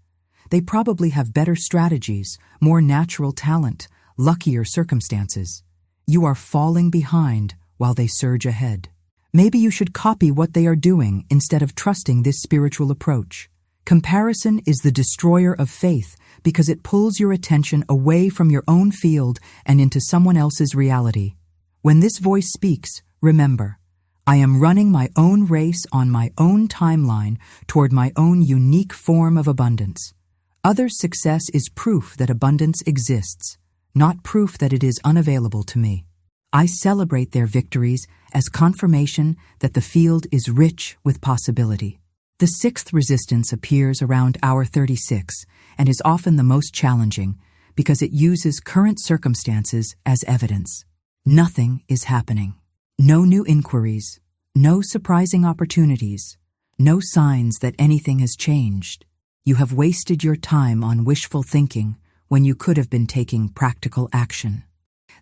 They probably have better strategies, more natural talent, luckier circumstances. You are falling behind while they surge ahead. Maybe you should copy what they are doing instead of trusting this spiritual approach. Comparison is the destroyer of faith because it pulls your attention away from your own field and into someone else's reality. When this voice speaks, remember, I am running my own race on my own timeline toward my own unique form of abundance. Others' success is proof that abundance exists, not proof that it is unavailable to me. I celebrate their victories as confirmation that the field is rich with possibility. The sixth resistance appears around hour 36 and is often the most challenging because it uses current circumstances as evidence. Nothing is happening. No new inquiries, no surprising opportunities, no signs that anything has changed. You have wasted your time on wishful thinking when you could have been taking practical action.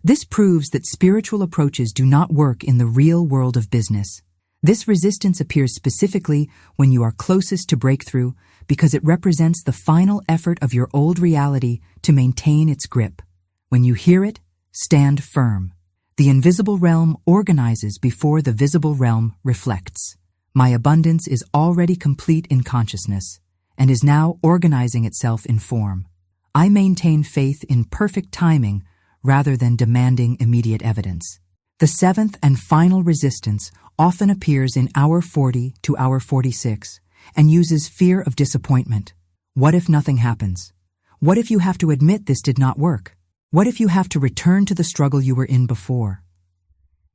This proves that spiritual approaches do not work in the real world of business. This resistance appears specifically when you are closest to breakthrough because it represents the final effort of your old reality to maintain its grip. When you hear it, stand firm. The invisible realm organizes before the visible realm reflects. My abundance is already complete in consciousness and is now organizing itself in form. I maintain faith in perfect timing rather than demanding immediate evidence. The seventh and final resistance often appears in hour 40 to hour 46 and uses fear of disappointment. What if nothing happens? What if you have to admit this did not work? What if you have to return to the struggle you were in before?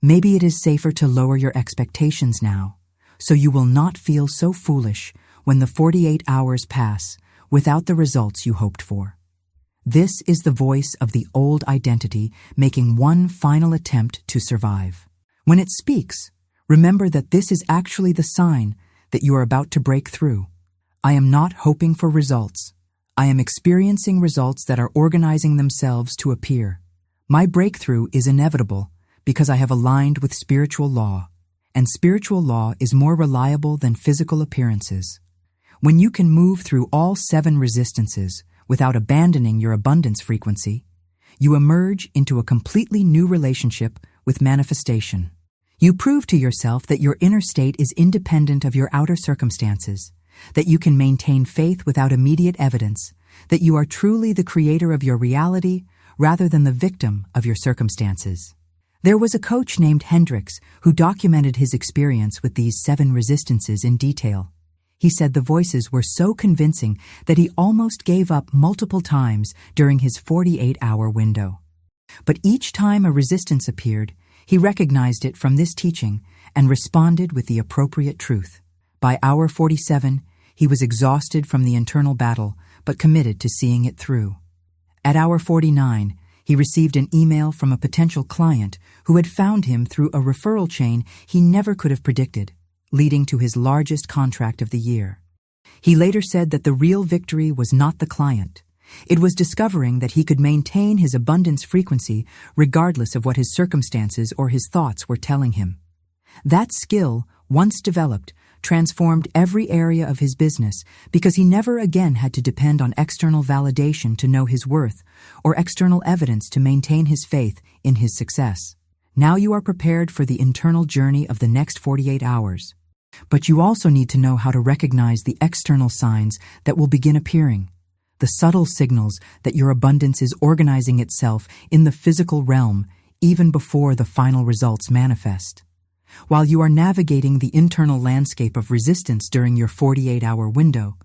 Maybe it is safer to lower your expectations now, so you will not feel so foolish when the 48 hours pass without the results you hoped for. This is the voice of the old identity making one final attempt to survive. When it speaks, remember that this is actually the sign that you are about to break through. I am not hoping for results. I am experiencing results that are organizing themselves to appear. My breakthrough is inevitable because I have aligned with spiritual law, and spiritual law is more reliable than physical appearances. When you can move through all 7 resistances without abandoning your abundance frequency, you emerge into a completely new relationship with manifestation. You prove to yourself that your inner state is independent of your outer circumstances, that you can maintain faith without immediate evidence, that you are truly the creator of your reality rather than the victim of your circumstances. There was a coach named Hendricks who documented his experience with these 7 resistances in detail. He said the voices were so convincing that he almost gave up multiple times during his 48-hour window. But each time a resistance appeared, he recognized it from this teaching and responded with the appropriate truth. By hour 47, he was exhausted from the internal battle, but committed to seeing it through. At hour 49, he received an email from a potential client who had found him through a referral chain he never could have predicted, leading to his largest contract of the year. He later said that the real victory was not the client. It was discovering that he could maintain his abundance frequency regardless of what his circumstances or his thoughts were telling him. That skill, once developed, transformed every area of his business because he never again had to depend on external validation to know his worth or external evidence to maintain his faith in his success. Now you are prepared for the internal journey of the next 48 hours. But you also need to know how to recognize the external signs that will begin appearing, the subtle signals that your abundance is organizing itself in the physical realm even before the final results manifest. While you are navigating the internal landscape of resistance during your 48-hour window,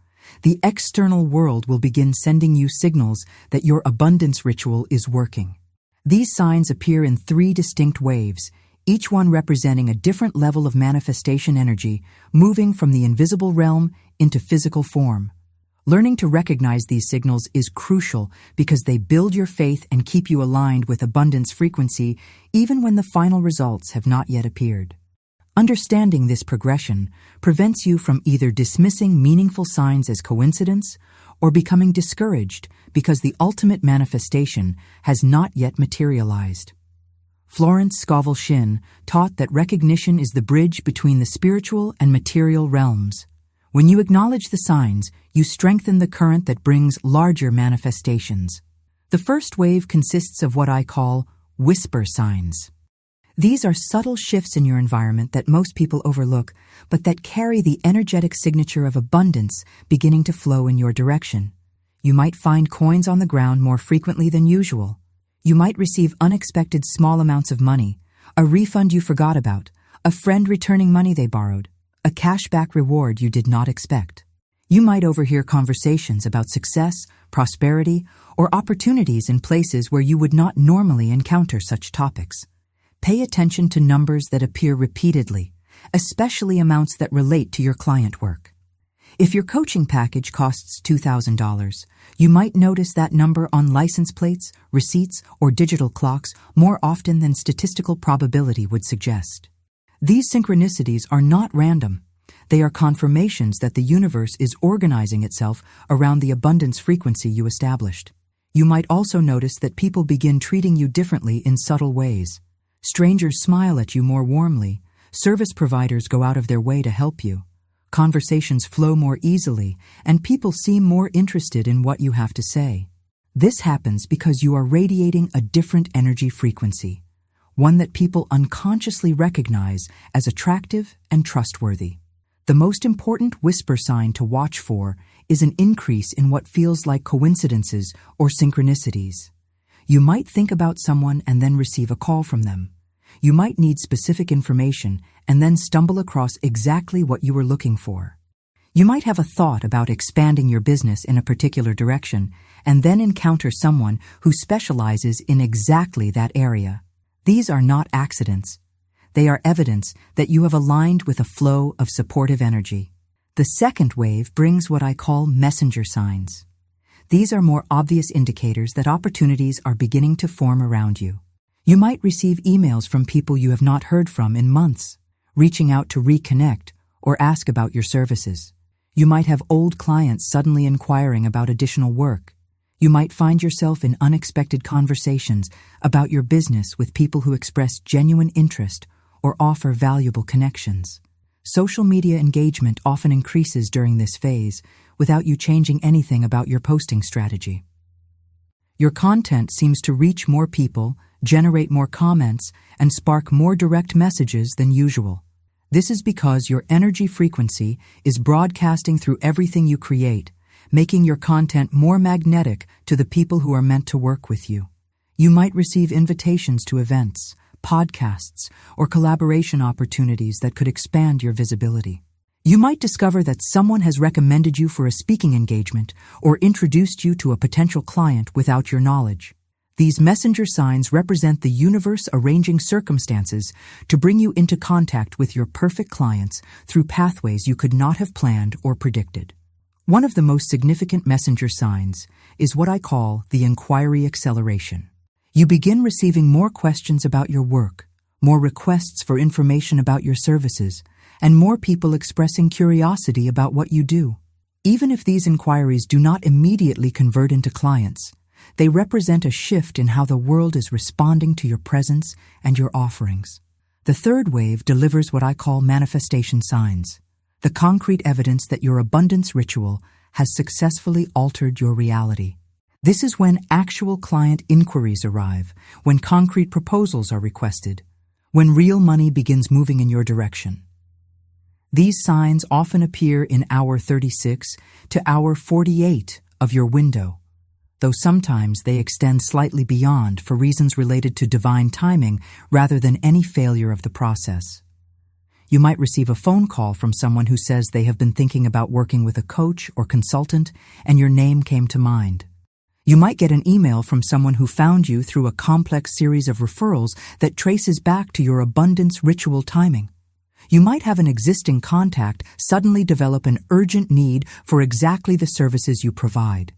the external world will begin sending you signals that your abundance ritual is working. These signs appear in 3 distinct waves, each one representing a different level of manifestation energy, moving from the invisible realm into physical form. Learning to recognize these signals is crucial because they build your faith and keep you aligned with abundance frequency even when the final results have not yet appeared. Understanding this progression prevents you from either dismissing meaningful signs as coincidence or becoming discouraged because the ultimate manifestation has not yet materialized. Florence Scovel Shinn taught that recognition is the bridge between the spiritual and material realms. When you acknowledge the signs, you strengthen the current that brings larger manifestations. The first wave consists of what I call whisper signs. These are subtle shifts in your environment that most people overlook, but that carry the energetic signature of abundance beginning to flow in your direction. You might find coins on the ground more frequently than usual. You might receive unexpected small amounts of money, a refund you forgot about, a friend returning money they borrowed, a cashback reward you did not expect. You might overhear conversations about success, prosperity, or opportunities in places where you would not normally encounter such topics. Pay attention to numbers that appear repeatedly, especially amounts that relate to your client work. If your coaching package costs $2,000, you might notice that number on license plates, receipts, or digital clocks more often than statistical probability would suggest. These synchronicities are not random. They are confirmations that the universe is organizing itself around the abundance frequency you established. You might also notice that people begin treating you differently in subtle ways. Strangers smile at you more warmly. Service providers go out of their way to help you. Conversations flow more easily, and people seem more interested in what you have to say. This happens because you are radiating a different energy frequency, one that people unconsciously recognize as attractive and trustworthy. The most important whisper sign to watch for is an increase in what feels like coincidences or synchronicities. You might think about someone and then receive a call from them. You might need specific information and then stumble across exactly what you were looking for. You might have a thought about expanding your business in a particular direction and then encounter someone who specializes in exactly that area. These are not accidents. They are evidence that you have aligned with a flow of supportive energy. The second wave brings what I call messenger signs. These are more obvious indicators that opportunities are beginning to form around you. You might receive emails from people you have not heard from in months, reaching out to reconnect or ask about your services. You might have old clients suddenly inquiring about additional work. You might find yourself in unexpected conversations about your business with people who express genuine interest or offer valuable connections. Social media engagement often increases during this phase without you changing anything about your posting strategy. Your content seems to reach more people, generate more comments, and spark more direct messages than usual. This is because your energy frequency is broadcasting through everything you create, making your content more magnetic to the people who are meant to work with you. You might receive invitations to events, podcasts, or collaboration opportunities that could expand your visibility. You might discover that someone has recommended you for a speaking engagement or introduced you to a potential client without your knowledge. These messenger signs represent the universe arranging circumstances to bring you into contact with your perfect clients through pathways you could not have planned or predicted. One of the most significant messenger signs is what I call the inquiry acceleration. You begin receiving more questions about your work, more requests for information about your services, and more people expressing curiosity about what you do. Even if these inquiries do not immediately convert into clients, they represent a shift in how the world is responding to your presence and your offerings. The third wave delivers what I call manifestation signs, the concrete evidence that your abundance ritual has successfully altered your reality. This is when actual client inquiries arrive, when concrete proposals are requested, when real money begins moving in your direction. These signs often appear in hour 36 to hour 48 of your window, though sometimes they extend slightly beyond for reasons related to divine timing rather than any failure of the process. You might receive a phone call from someone who says they have been thinking about working with a coach or consultant, and your name came to mind. You might get an email from someone who found you through a complex series of referrals that traces back to your abundance ritual timing. You might have an existing contact suddenly develop an urgent need for exactly the services you provide.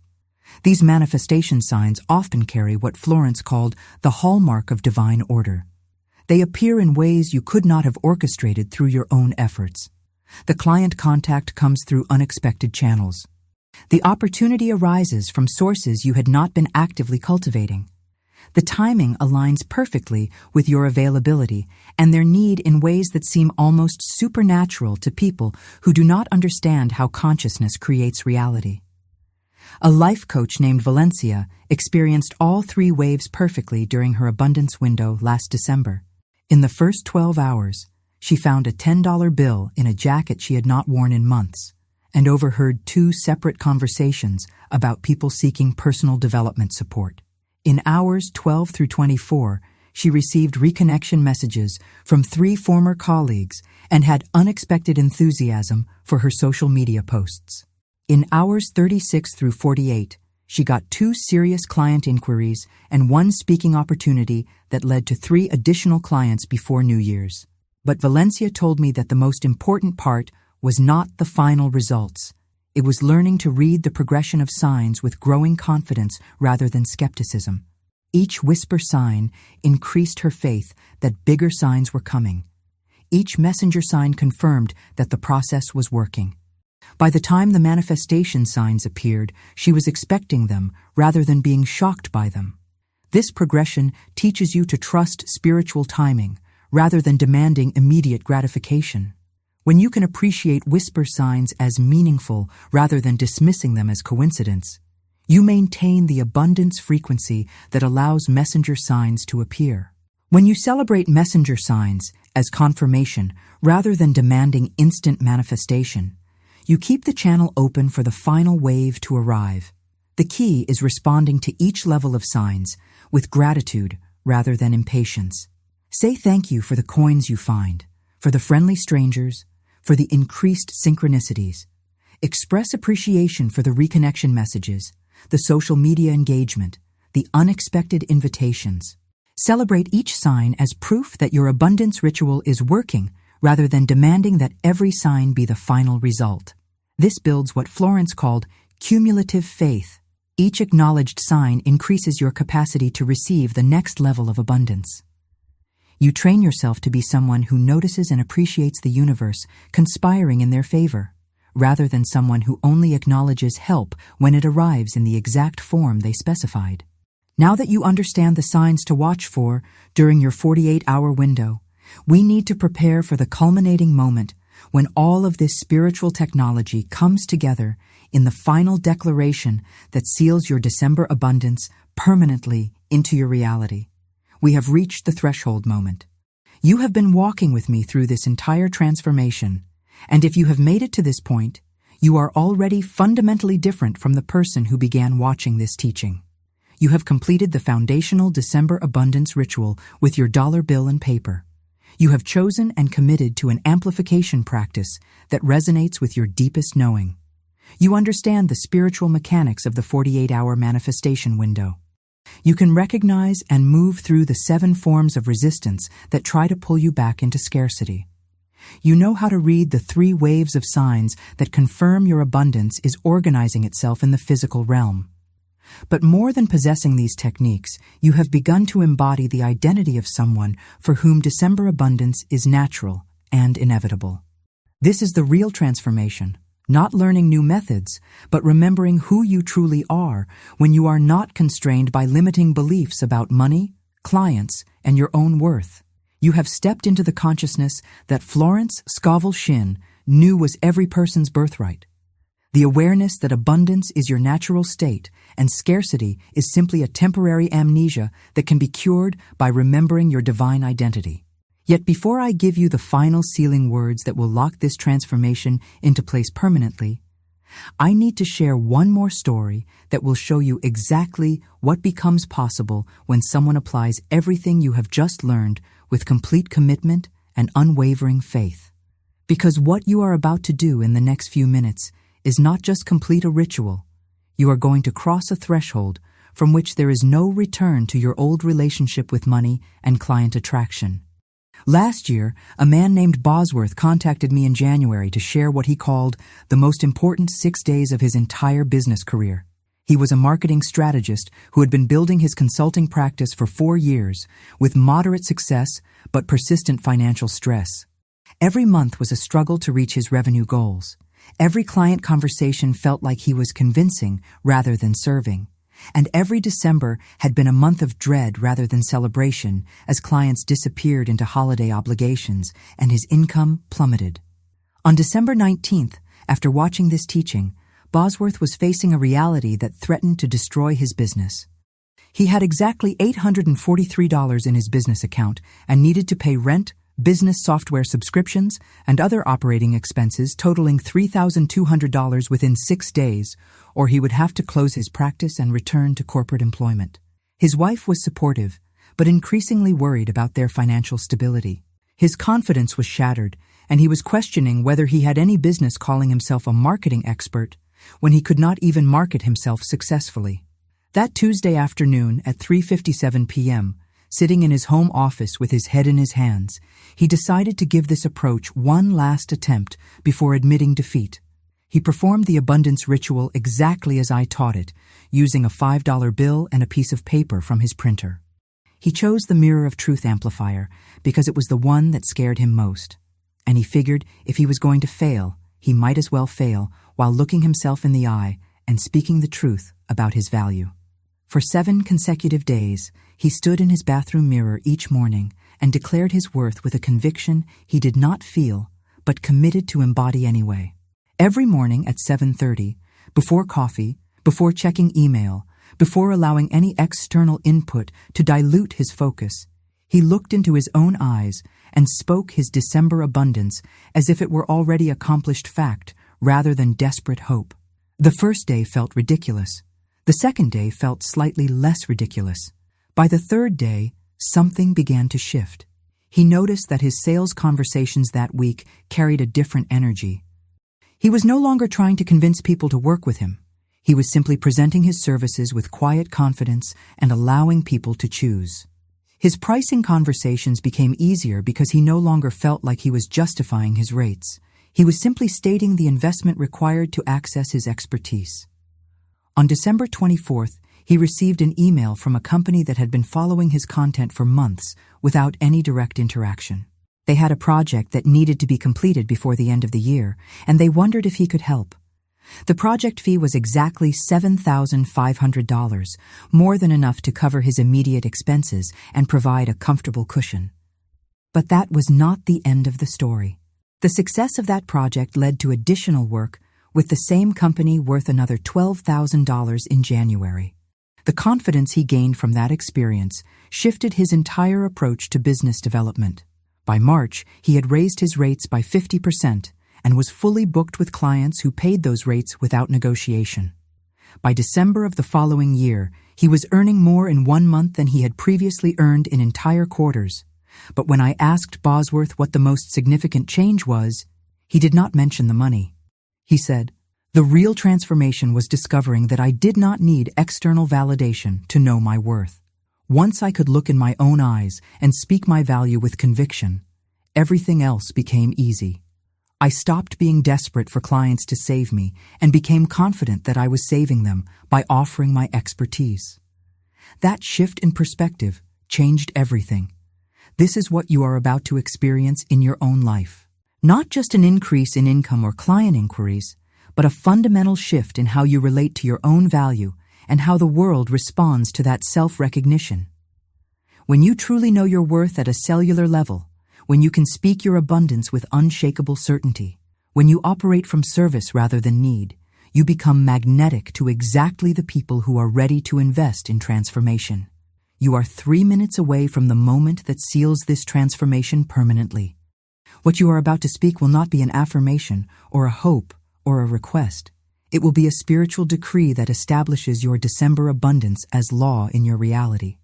These manifestation signs often carry what Florence called the hallmark of divine order. They appear in ways you could not have orchestrated through your own efforts. The client contact comes through unexpected channels. The opportunity arises from sources you had not been actively cultivating. The timing aligns perfectly with your availability and their need in ways that seem almost supernatural to people who do not understand how consciousness creates reality. A life coach named Valencia experienced all three waves perfectly during her abundance window last December. In the first 12 hours, she found a $10 bill in a jacket she had not worn in months and overheard 2 separate conversations about people seeking personal development support. In hours 12 through 24, she received reconnection messages from 3 former colleagues and had unexpected enthusiasm for her social media posts. In hours 36 through 48, she got 2 serious client inquiries and 1 speaking opportunity that led to 3 additional clients before New Year's. But Valencia told me that the most important part was not the final results. It was learning to read the progression of signs with growing confidence rather than skepticism. Each whisper sign increased her faith that bigger signs were coming. Each messenger sign confirmed that the process was working. By the time the manifestation signs appeared, she was expecting them rather than being shocked by them. This progression teaches you to trust spiritual timing rather than demanding immediate gratification. When you can appreciate whisper signs as meaningful rather than dismissing them as coincidence, you maintain the abundance frequency that allows messenger signs to appear. When you celebrate messenger signs as confirmation rather than demanding instant manifestation, you keep the channel open for the final wave to arrive. The key is responding to each level of signs with gratitude rather than impatience. Say thank you for the coins you find, for the friendly strangers, for the increased synchronicities. Express appreciation for the reconnection messages, the social media engagement, the unexpected invitations. Celebrate each sign as proof that your abundance ritual is working rather than demanding that every sign be the final result. This builds what Florence called cumulative faith. Each acknowledged sign increases your capacity to receive the next level of abundance. You train yourself to be someone who notices and appreciates the universe conspiring in their favor, rather than someone who only acknowledges help when it arrives in the exact form they specified. Now that you understand the signs to watch for during your 48-hour window, we need to prepare for the culminating moment when all of this spiritual technology comes together in the final declaration that seals your December abundance permanently into your reality. We have reached the threshold moment. You have been walking with me through this entire transformation, and if you have made it to this point, you are already fundamentally different from the person who began watching this teaching. You have completed the foundational December abundance ritual with your dollar bill and paper. You have chosen and committed to an amplification practice that resonates with your deepest knowing. You understand the spiritual mechanics of the 48-hour manifestation window. You can recognize and move through the 7 forms of resistance that try to pull you back into scarcity. You know how to read the 3 waves of signs that confirm your abundance is organizing itself in the physical realm. But more than possessing these techniques, you have begun to embody the identity of someone for whom December abundance is natural and inevitable. This is the real transformation, not learning new methods, but remembering who you truly are when you are not constrained by limiting beliefs about money, clients, and your own worth. You have stepped into the consciousness that Florence Scovel Shinn knew was every person's birthright. The awareness that abundance is your natural state and scarcity is simply a temporary amnesia that can be cured by remembering your divine identity. Yet before I give you the final sealing words that will lock this transformation into place permanently, I need to share one more story that will show you exactly what becomes possible when someone applies everything you have just learned with complete commitment and unwavering faith. Because what you are about to do in the next few minutes is not just complete a ritual. You are going to cross a threshold from which there is no return to your old relationship with money and client attraction. Last year, a man named Bosworth contacted me in January to share what he called the most important 6 days of his entire business career. He was a marketing strategist who had been building his consulting practice for 4 years with moderate success but persistent financial stress. Every month was a struggle to reach his revenue goals. Every client conversation felt like he was convincing rather than serving. And every December had been a month of dread rather than celebration as clients disappeared into holiday obligations and his income plummeted. On December 19th, after watching this teaching, Bosworth was facing a reality that threatened to destroy his business. He had exactly $843 in his business account and needed to pay rent, business software subscriptions, and other operating expenses totaling $3,200 within 6 days, or he would have to close his practice and return to corporate employment. His wife was supportive, but increasingly worried about their financial stability. His confidence was shattered, and he was questioning whether he had any business calling himself a marketing expert when he could not even market himself successfully. That Tuesday afternoon at 3:57 p.m., sitting in his home office with his head in his hands, he decided to give this approach one last attempt before admitting defeat. He performed the abundance ritual exactly as I taught it, using a $5 bill and a piece of paper from his printer. He chose the Mirror of Truth amplifier because it was the one that scared him most. And he figured if he was going to fail, he might as well fail while looking himself in the eye and speaking the truth about his value. For 7 consecutive days, he stood in his bathroom mirror each morning and declared his worth with a conviction he did not feel, but committed to embody anyway. Every morning at 7:30, before coffee, before checking email, before allowing any external input to dilute his focus, he looked into his own eyes and spoke his December abundance as if it were already accomplished fact rather than desperate hope. The first day felt ridiculous. The second day felt slightly less ridiculous. By the third day, something began to shift. He noticed that his sales conversations that week carried a different energy. He was no longer trying to convince people to work with him. He was simply presenting his services with quiet confidence and allowing people to choose. His pricing conversations became easier because he no longer felt like he was justifying his rates. He was simply stating the investment required to access his expertise. On December 24th, he received an email from a company that had been following his content for months without any direct interaction. They had a project that needed to be completed before the end of the year, and they wondered if he could help. The project fee was exactly $7,500, more than enough to cover his immediate expenses and provide a comfortable cushion. But that was not the end of the story. The success of that project led to additional work with the same company worth another $12,000 in January. The confidence he gained from that experience shifted his entire approach to business development. By March, he had raised his rates by 50% and was fully booked with clients who paid those rates without negotiation. By December of the following year, he was earning more in 1 month than he had previously earned in entire quarters. But when I asked Bosworth what the most significant change was, he did not mention the money. He said, "The real transformation was discovering that I did not need external validation to know my worth. Once I could look in my own eyes and speak my value with conviction, everything else became easy. I stopped being desperate for clients to save me and became confident that I was saving them by offering my expertise." That shift in perspective changed everything. This is what you are about to experience in your own life. Not just an increase in income or client inquiries, but a fundamental shift in how you relate to your own value and how the world responds to that self-recognition. When you truly know your worth at a cellular level, when you can speak your abundance with unshakable certainty, when you operate from service rather than need, you become magnetic to exactly the people who are ready to invest in transformation. You are 3 minutes away from the moment that seals this transformation permanently. What you are about to speak will not be an affirmation or a hope or a request. It will be a spiritual decree that establishes your December abundance as law in your reality.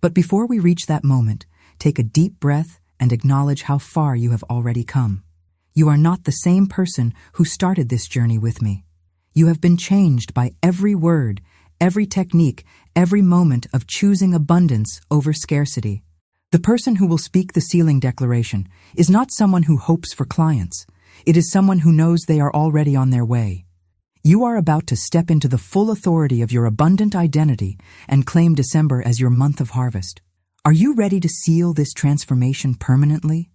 But before we reach that moment, take a deep breath and acknowledge how far you have already come. You are not the same person who started this journey with me. You have been changed by every word, every technique, every moment of choosing abundance over scarcity. The person who will speak the sealing declaration is not someone who hopes for clients. It is someone who knows they are already on their way. You are about to step into the full authority of your abundant identity and claim December as your month of harvest. Are you ready to seal this transformation permanently?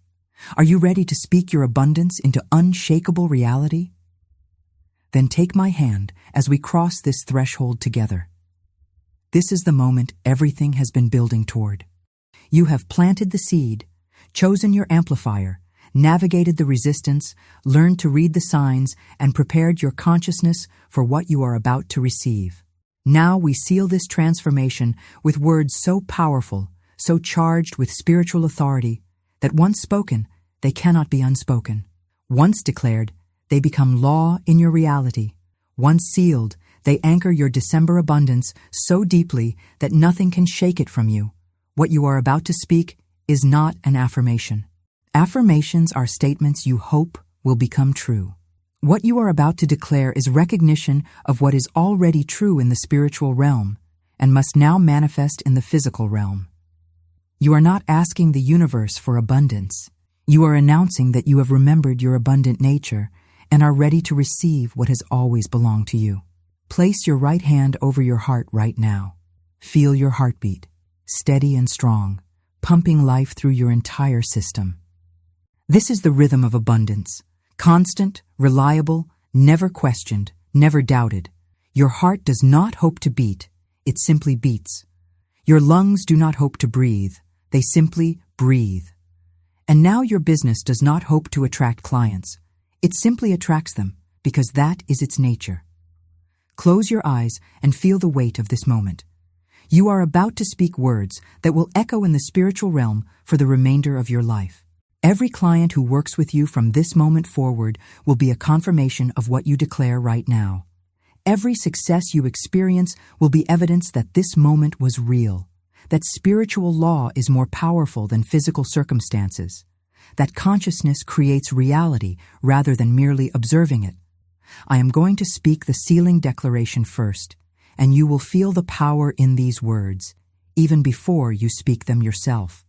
Are you ready to speak your abundance into unshakable reality? Then take my hand as we cross this threshold together. This is the moment everything has been building toward. You have planted the seed, chosen your amplifier, navigated the resistance, learned to read the signs, and prepared your consciousness for what you are about to receive. Now we seal this transformation with words so powerful, so charged with spiritual authority, that once spoken, they cannot be unspoken. Once declared, they become law in your reality. Once sealed, they anchor your December abundance so deeply that nothing can shake it from you. What you are about to speak is not an affirmation. Affirmations are statements you hope will become true. What you are about to declare is recognition of what is already true in the spiritual realm and must now manifest in the physical realm. You are not asking the universe for abundance. You are announcing that you have remembered your abundant nature and are ready to receive what has always belonged to you. Place your right hand over your heart right now. Feel your heartbeat, steady and strong, pumping life through your entire system. This is the rhythm of abundance, constant, reliable, never questioned, never doubted. Your heart does not hope to beat, it simply beats. Your lungs do not hope to breathe, they simply breathe. And now your business does not hope to attract clients. It simply attracts them because that is its nature. Close your eyes and feel the weight of this moment. You are about to speak words that will echo in the spiritual realm for the remainder of your life. Every client who works with you from this moment forward will be a confirmation of what you declare right now. Every success you experience will be evidence that this moment was real, that spiritual law is more powerful than physical circumstances, that consciousness creates reality rather than merely observing it. I am going to speak the sealing declaration first, and you will feel the power in these words, even before you speak them yourself.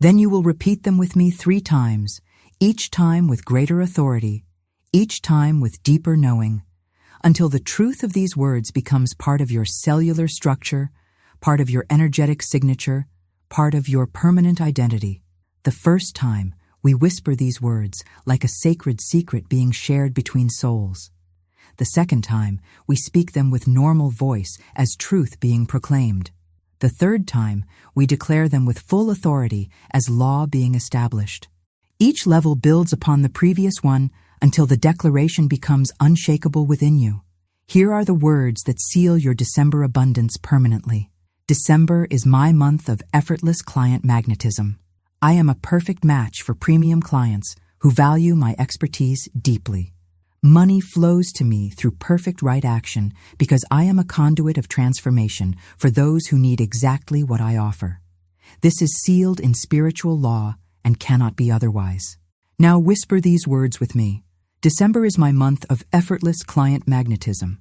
Then you will repeat them with me 3 times, each time with greater authority, each time with deeper knowing, until the truth of these words becomes part of your cellular structure, part of your energetic signature, part of your permanent identity. The first time, we whisper these words like a sacred secret being shared between souls. The second time, we speak them with normal voice as truth being proclaimed. The third time, we declare them with full authority as law being established. Each level builds upon the previous one until the declaration becomes unshakable within you. Here are the words that seal your December abundance permanently. December is my month of effortless client magnetism. I am a perfect match for premium clients who value my expertise deeply. Money flows to me through perfect right action because I am a conduit of transformation for those who need exactly what I offer. This is sealed in spiritual law and cannot be otherwise. Now whisper these words with me. December is my month of effortless client magnetism.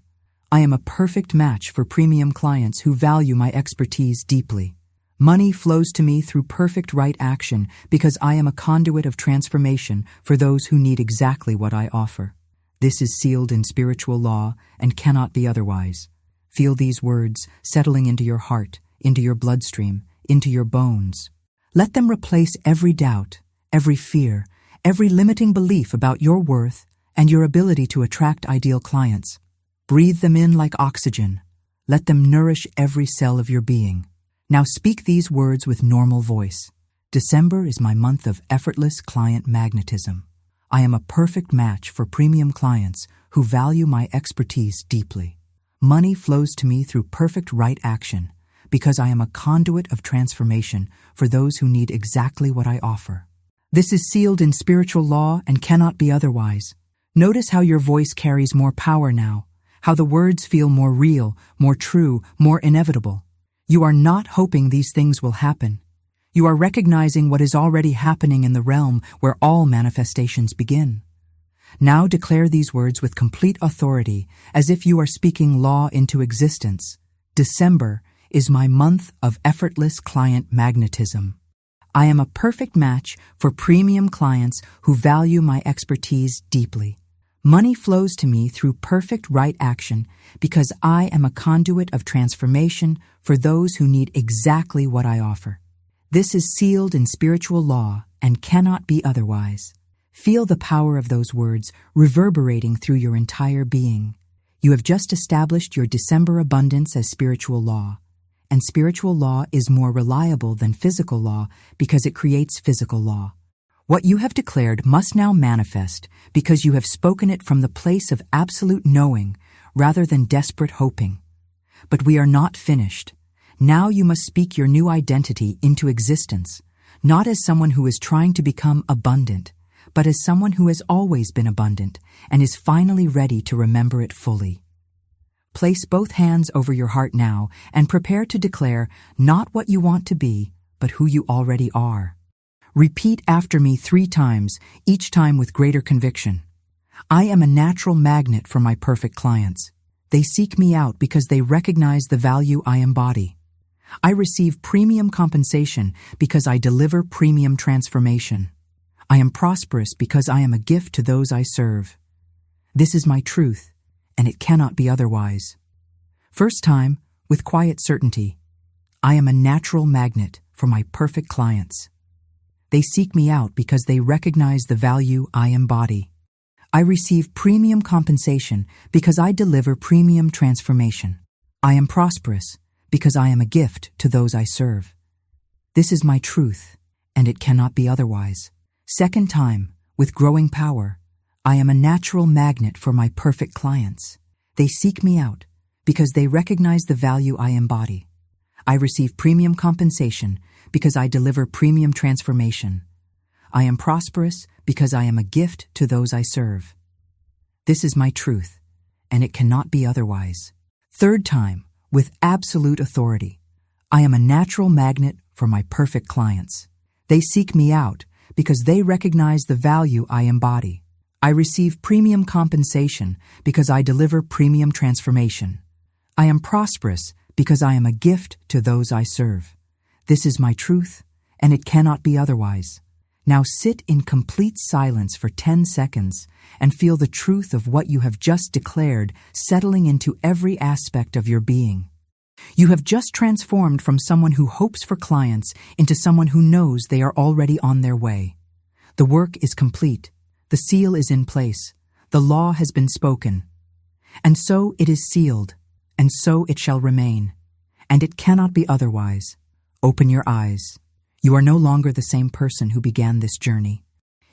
I am a perfect match for premium clients who value my expertise deeply. Money flows to me through perfect right action because I am a conduit of transformation for those who need exactly what I offer. This is sealed in spiritual law and cannot be otherwise. Feel these words settling into your heart, into your bloodstream, into your bones. Let them replace every doubt, every fear, every limiting belief about your worth and your ability to attract ideal clients. Breathe them in like oxygen. Let them nourish every cell of your being. Now speak these words with normal voice. December is my month of effortless client magnetism. I am a perfect match for premium clients who value my expertise deeply. Money flows to me through perfect right action because I am a conduit of transformation for those who need exactly what I offer. This is sealed in spiritual law and cannot be otherwise. Notice how your voice carries more power now, how the words feel more real, more true, more inevitable. You are not hoping these things will happen. You are recognizing what is already happening in the realm where all manifestations begin. Now declare these words with complete authority, as if you are speaking law into existence. December is my month of effortless client magnetism. I am a perfect match for premium clients who value my expertise deeply. Money flows to me through perfect right action because I am a conduit of transformation for those who need exactly what I offer. This is sealed in spiritual law and cannot be otherwise. Feel the power of those words reverberating through your entire being. You have just established your December abundance as spiritual law. And spiritual law is more reliable than physical law because it creates physical law. What you have declared must now manifest because you have spoken it from the place of absolute knowing rather than desperate hoping. But we are not finished. Now you must speak your new identity into existence, not as someone who is trying to become abundant, but as someone who has always been abundant and is finally ready to remember it fully. Place both hands over your heart now and prepare to declare not what you want to be, but who you already are. Repeat after me 3 times, each time with greater conviction. I am a natural magnet for my perfect clients. They seek me out because they recognize the value I embody. I receive premium compensation because I deliver premium transformation. I am prosperous because I am a gift to those I serve. This is my truth, and it cannot be otherwise. First time, with quiet certainty. I am a natural magnet for my perfect clients. They seek me out because they recognize the value I embody. I receive premium compensation because I deliver premium transformation. I am prosperous because I am a gift to those I serve. This is my truth, and it cannot be otherwise. Second time, with growing power. I am a natural magnet for my perfect clients. They seek me out because they recognize the value I embody. I receive premium compensation because I deliver premium transformation. I am prosperous because I am a gift to those I serve. This is my truth, and it cannot be otherwise. Third time, with absolute authority. I am a natural magnet for my perfect clients. They seek me out because they recognize the value I embody. I receive premium compensation because I deliver premium transformation. I am prosperous because I am a gift to those I serve. This is my truth, and it cannot be otherwise. Now sit in complete silence for 10 seconds and feel the truth of what you have just declared settling into every aspect of your being. You have just transformed from someone who hopes for clients into someone who knows they are already on their way. The work is complete. The seal is in place. The law has been spoken. And so it is sealed, and so it shall remain. And it cannot be otherwise. Open your eyes. You are no longer the same person who began this journey.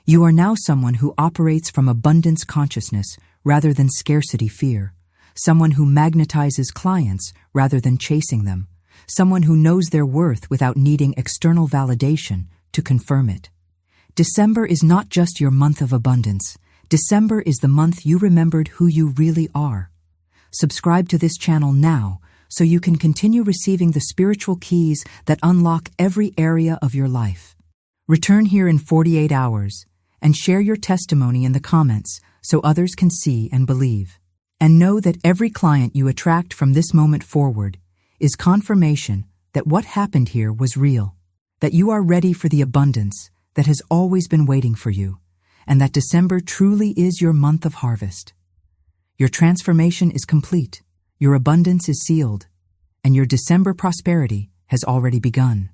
You are now someone who operates from abundance consciousness rather than scarcity fear. Someone who magnetizes clients rather than chasing them. Someone who knows their worth without needing external validation to confirm it. December is not just your month of abundance. December is the month you remembered who you really are. Subscribe to this channel now so you can continue receiving the spiritual keys that unlock every area of your life. Return here in 48 hours and share your testimony in the comments so others can see and believe. And know that every client you attract from this moment forward is confirmation that what happened here was real, that you are ready for the abundance that has always been waiting for you, and that December truly is your month of harvest. Your transformation is complete, your abundance is sealed, and your December prosperity has already begun.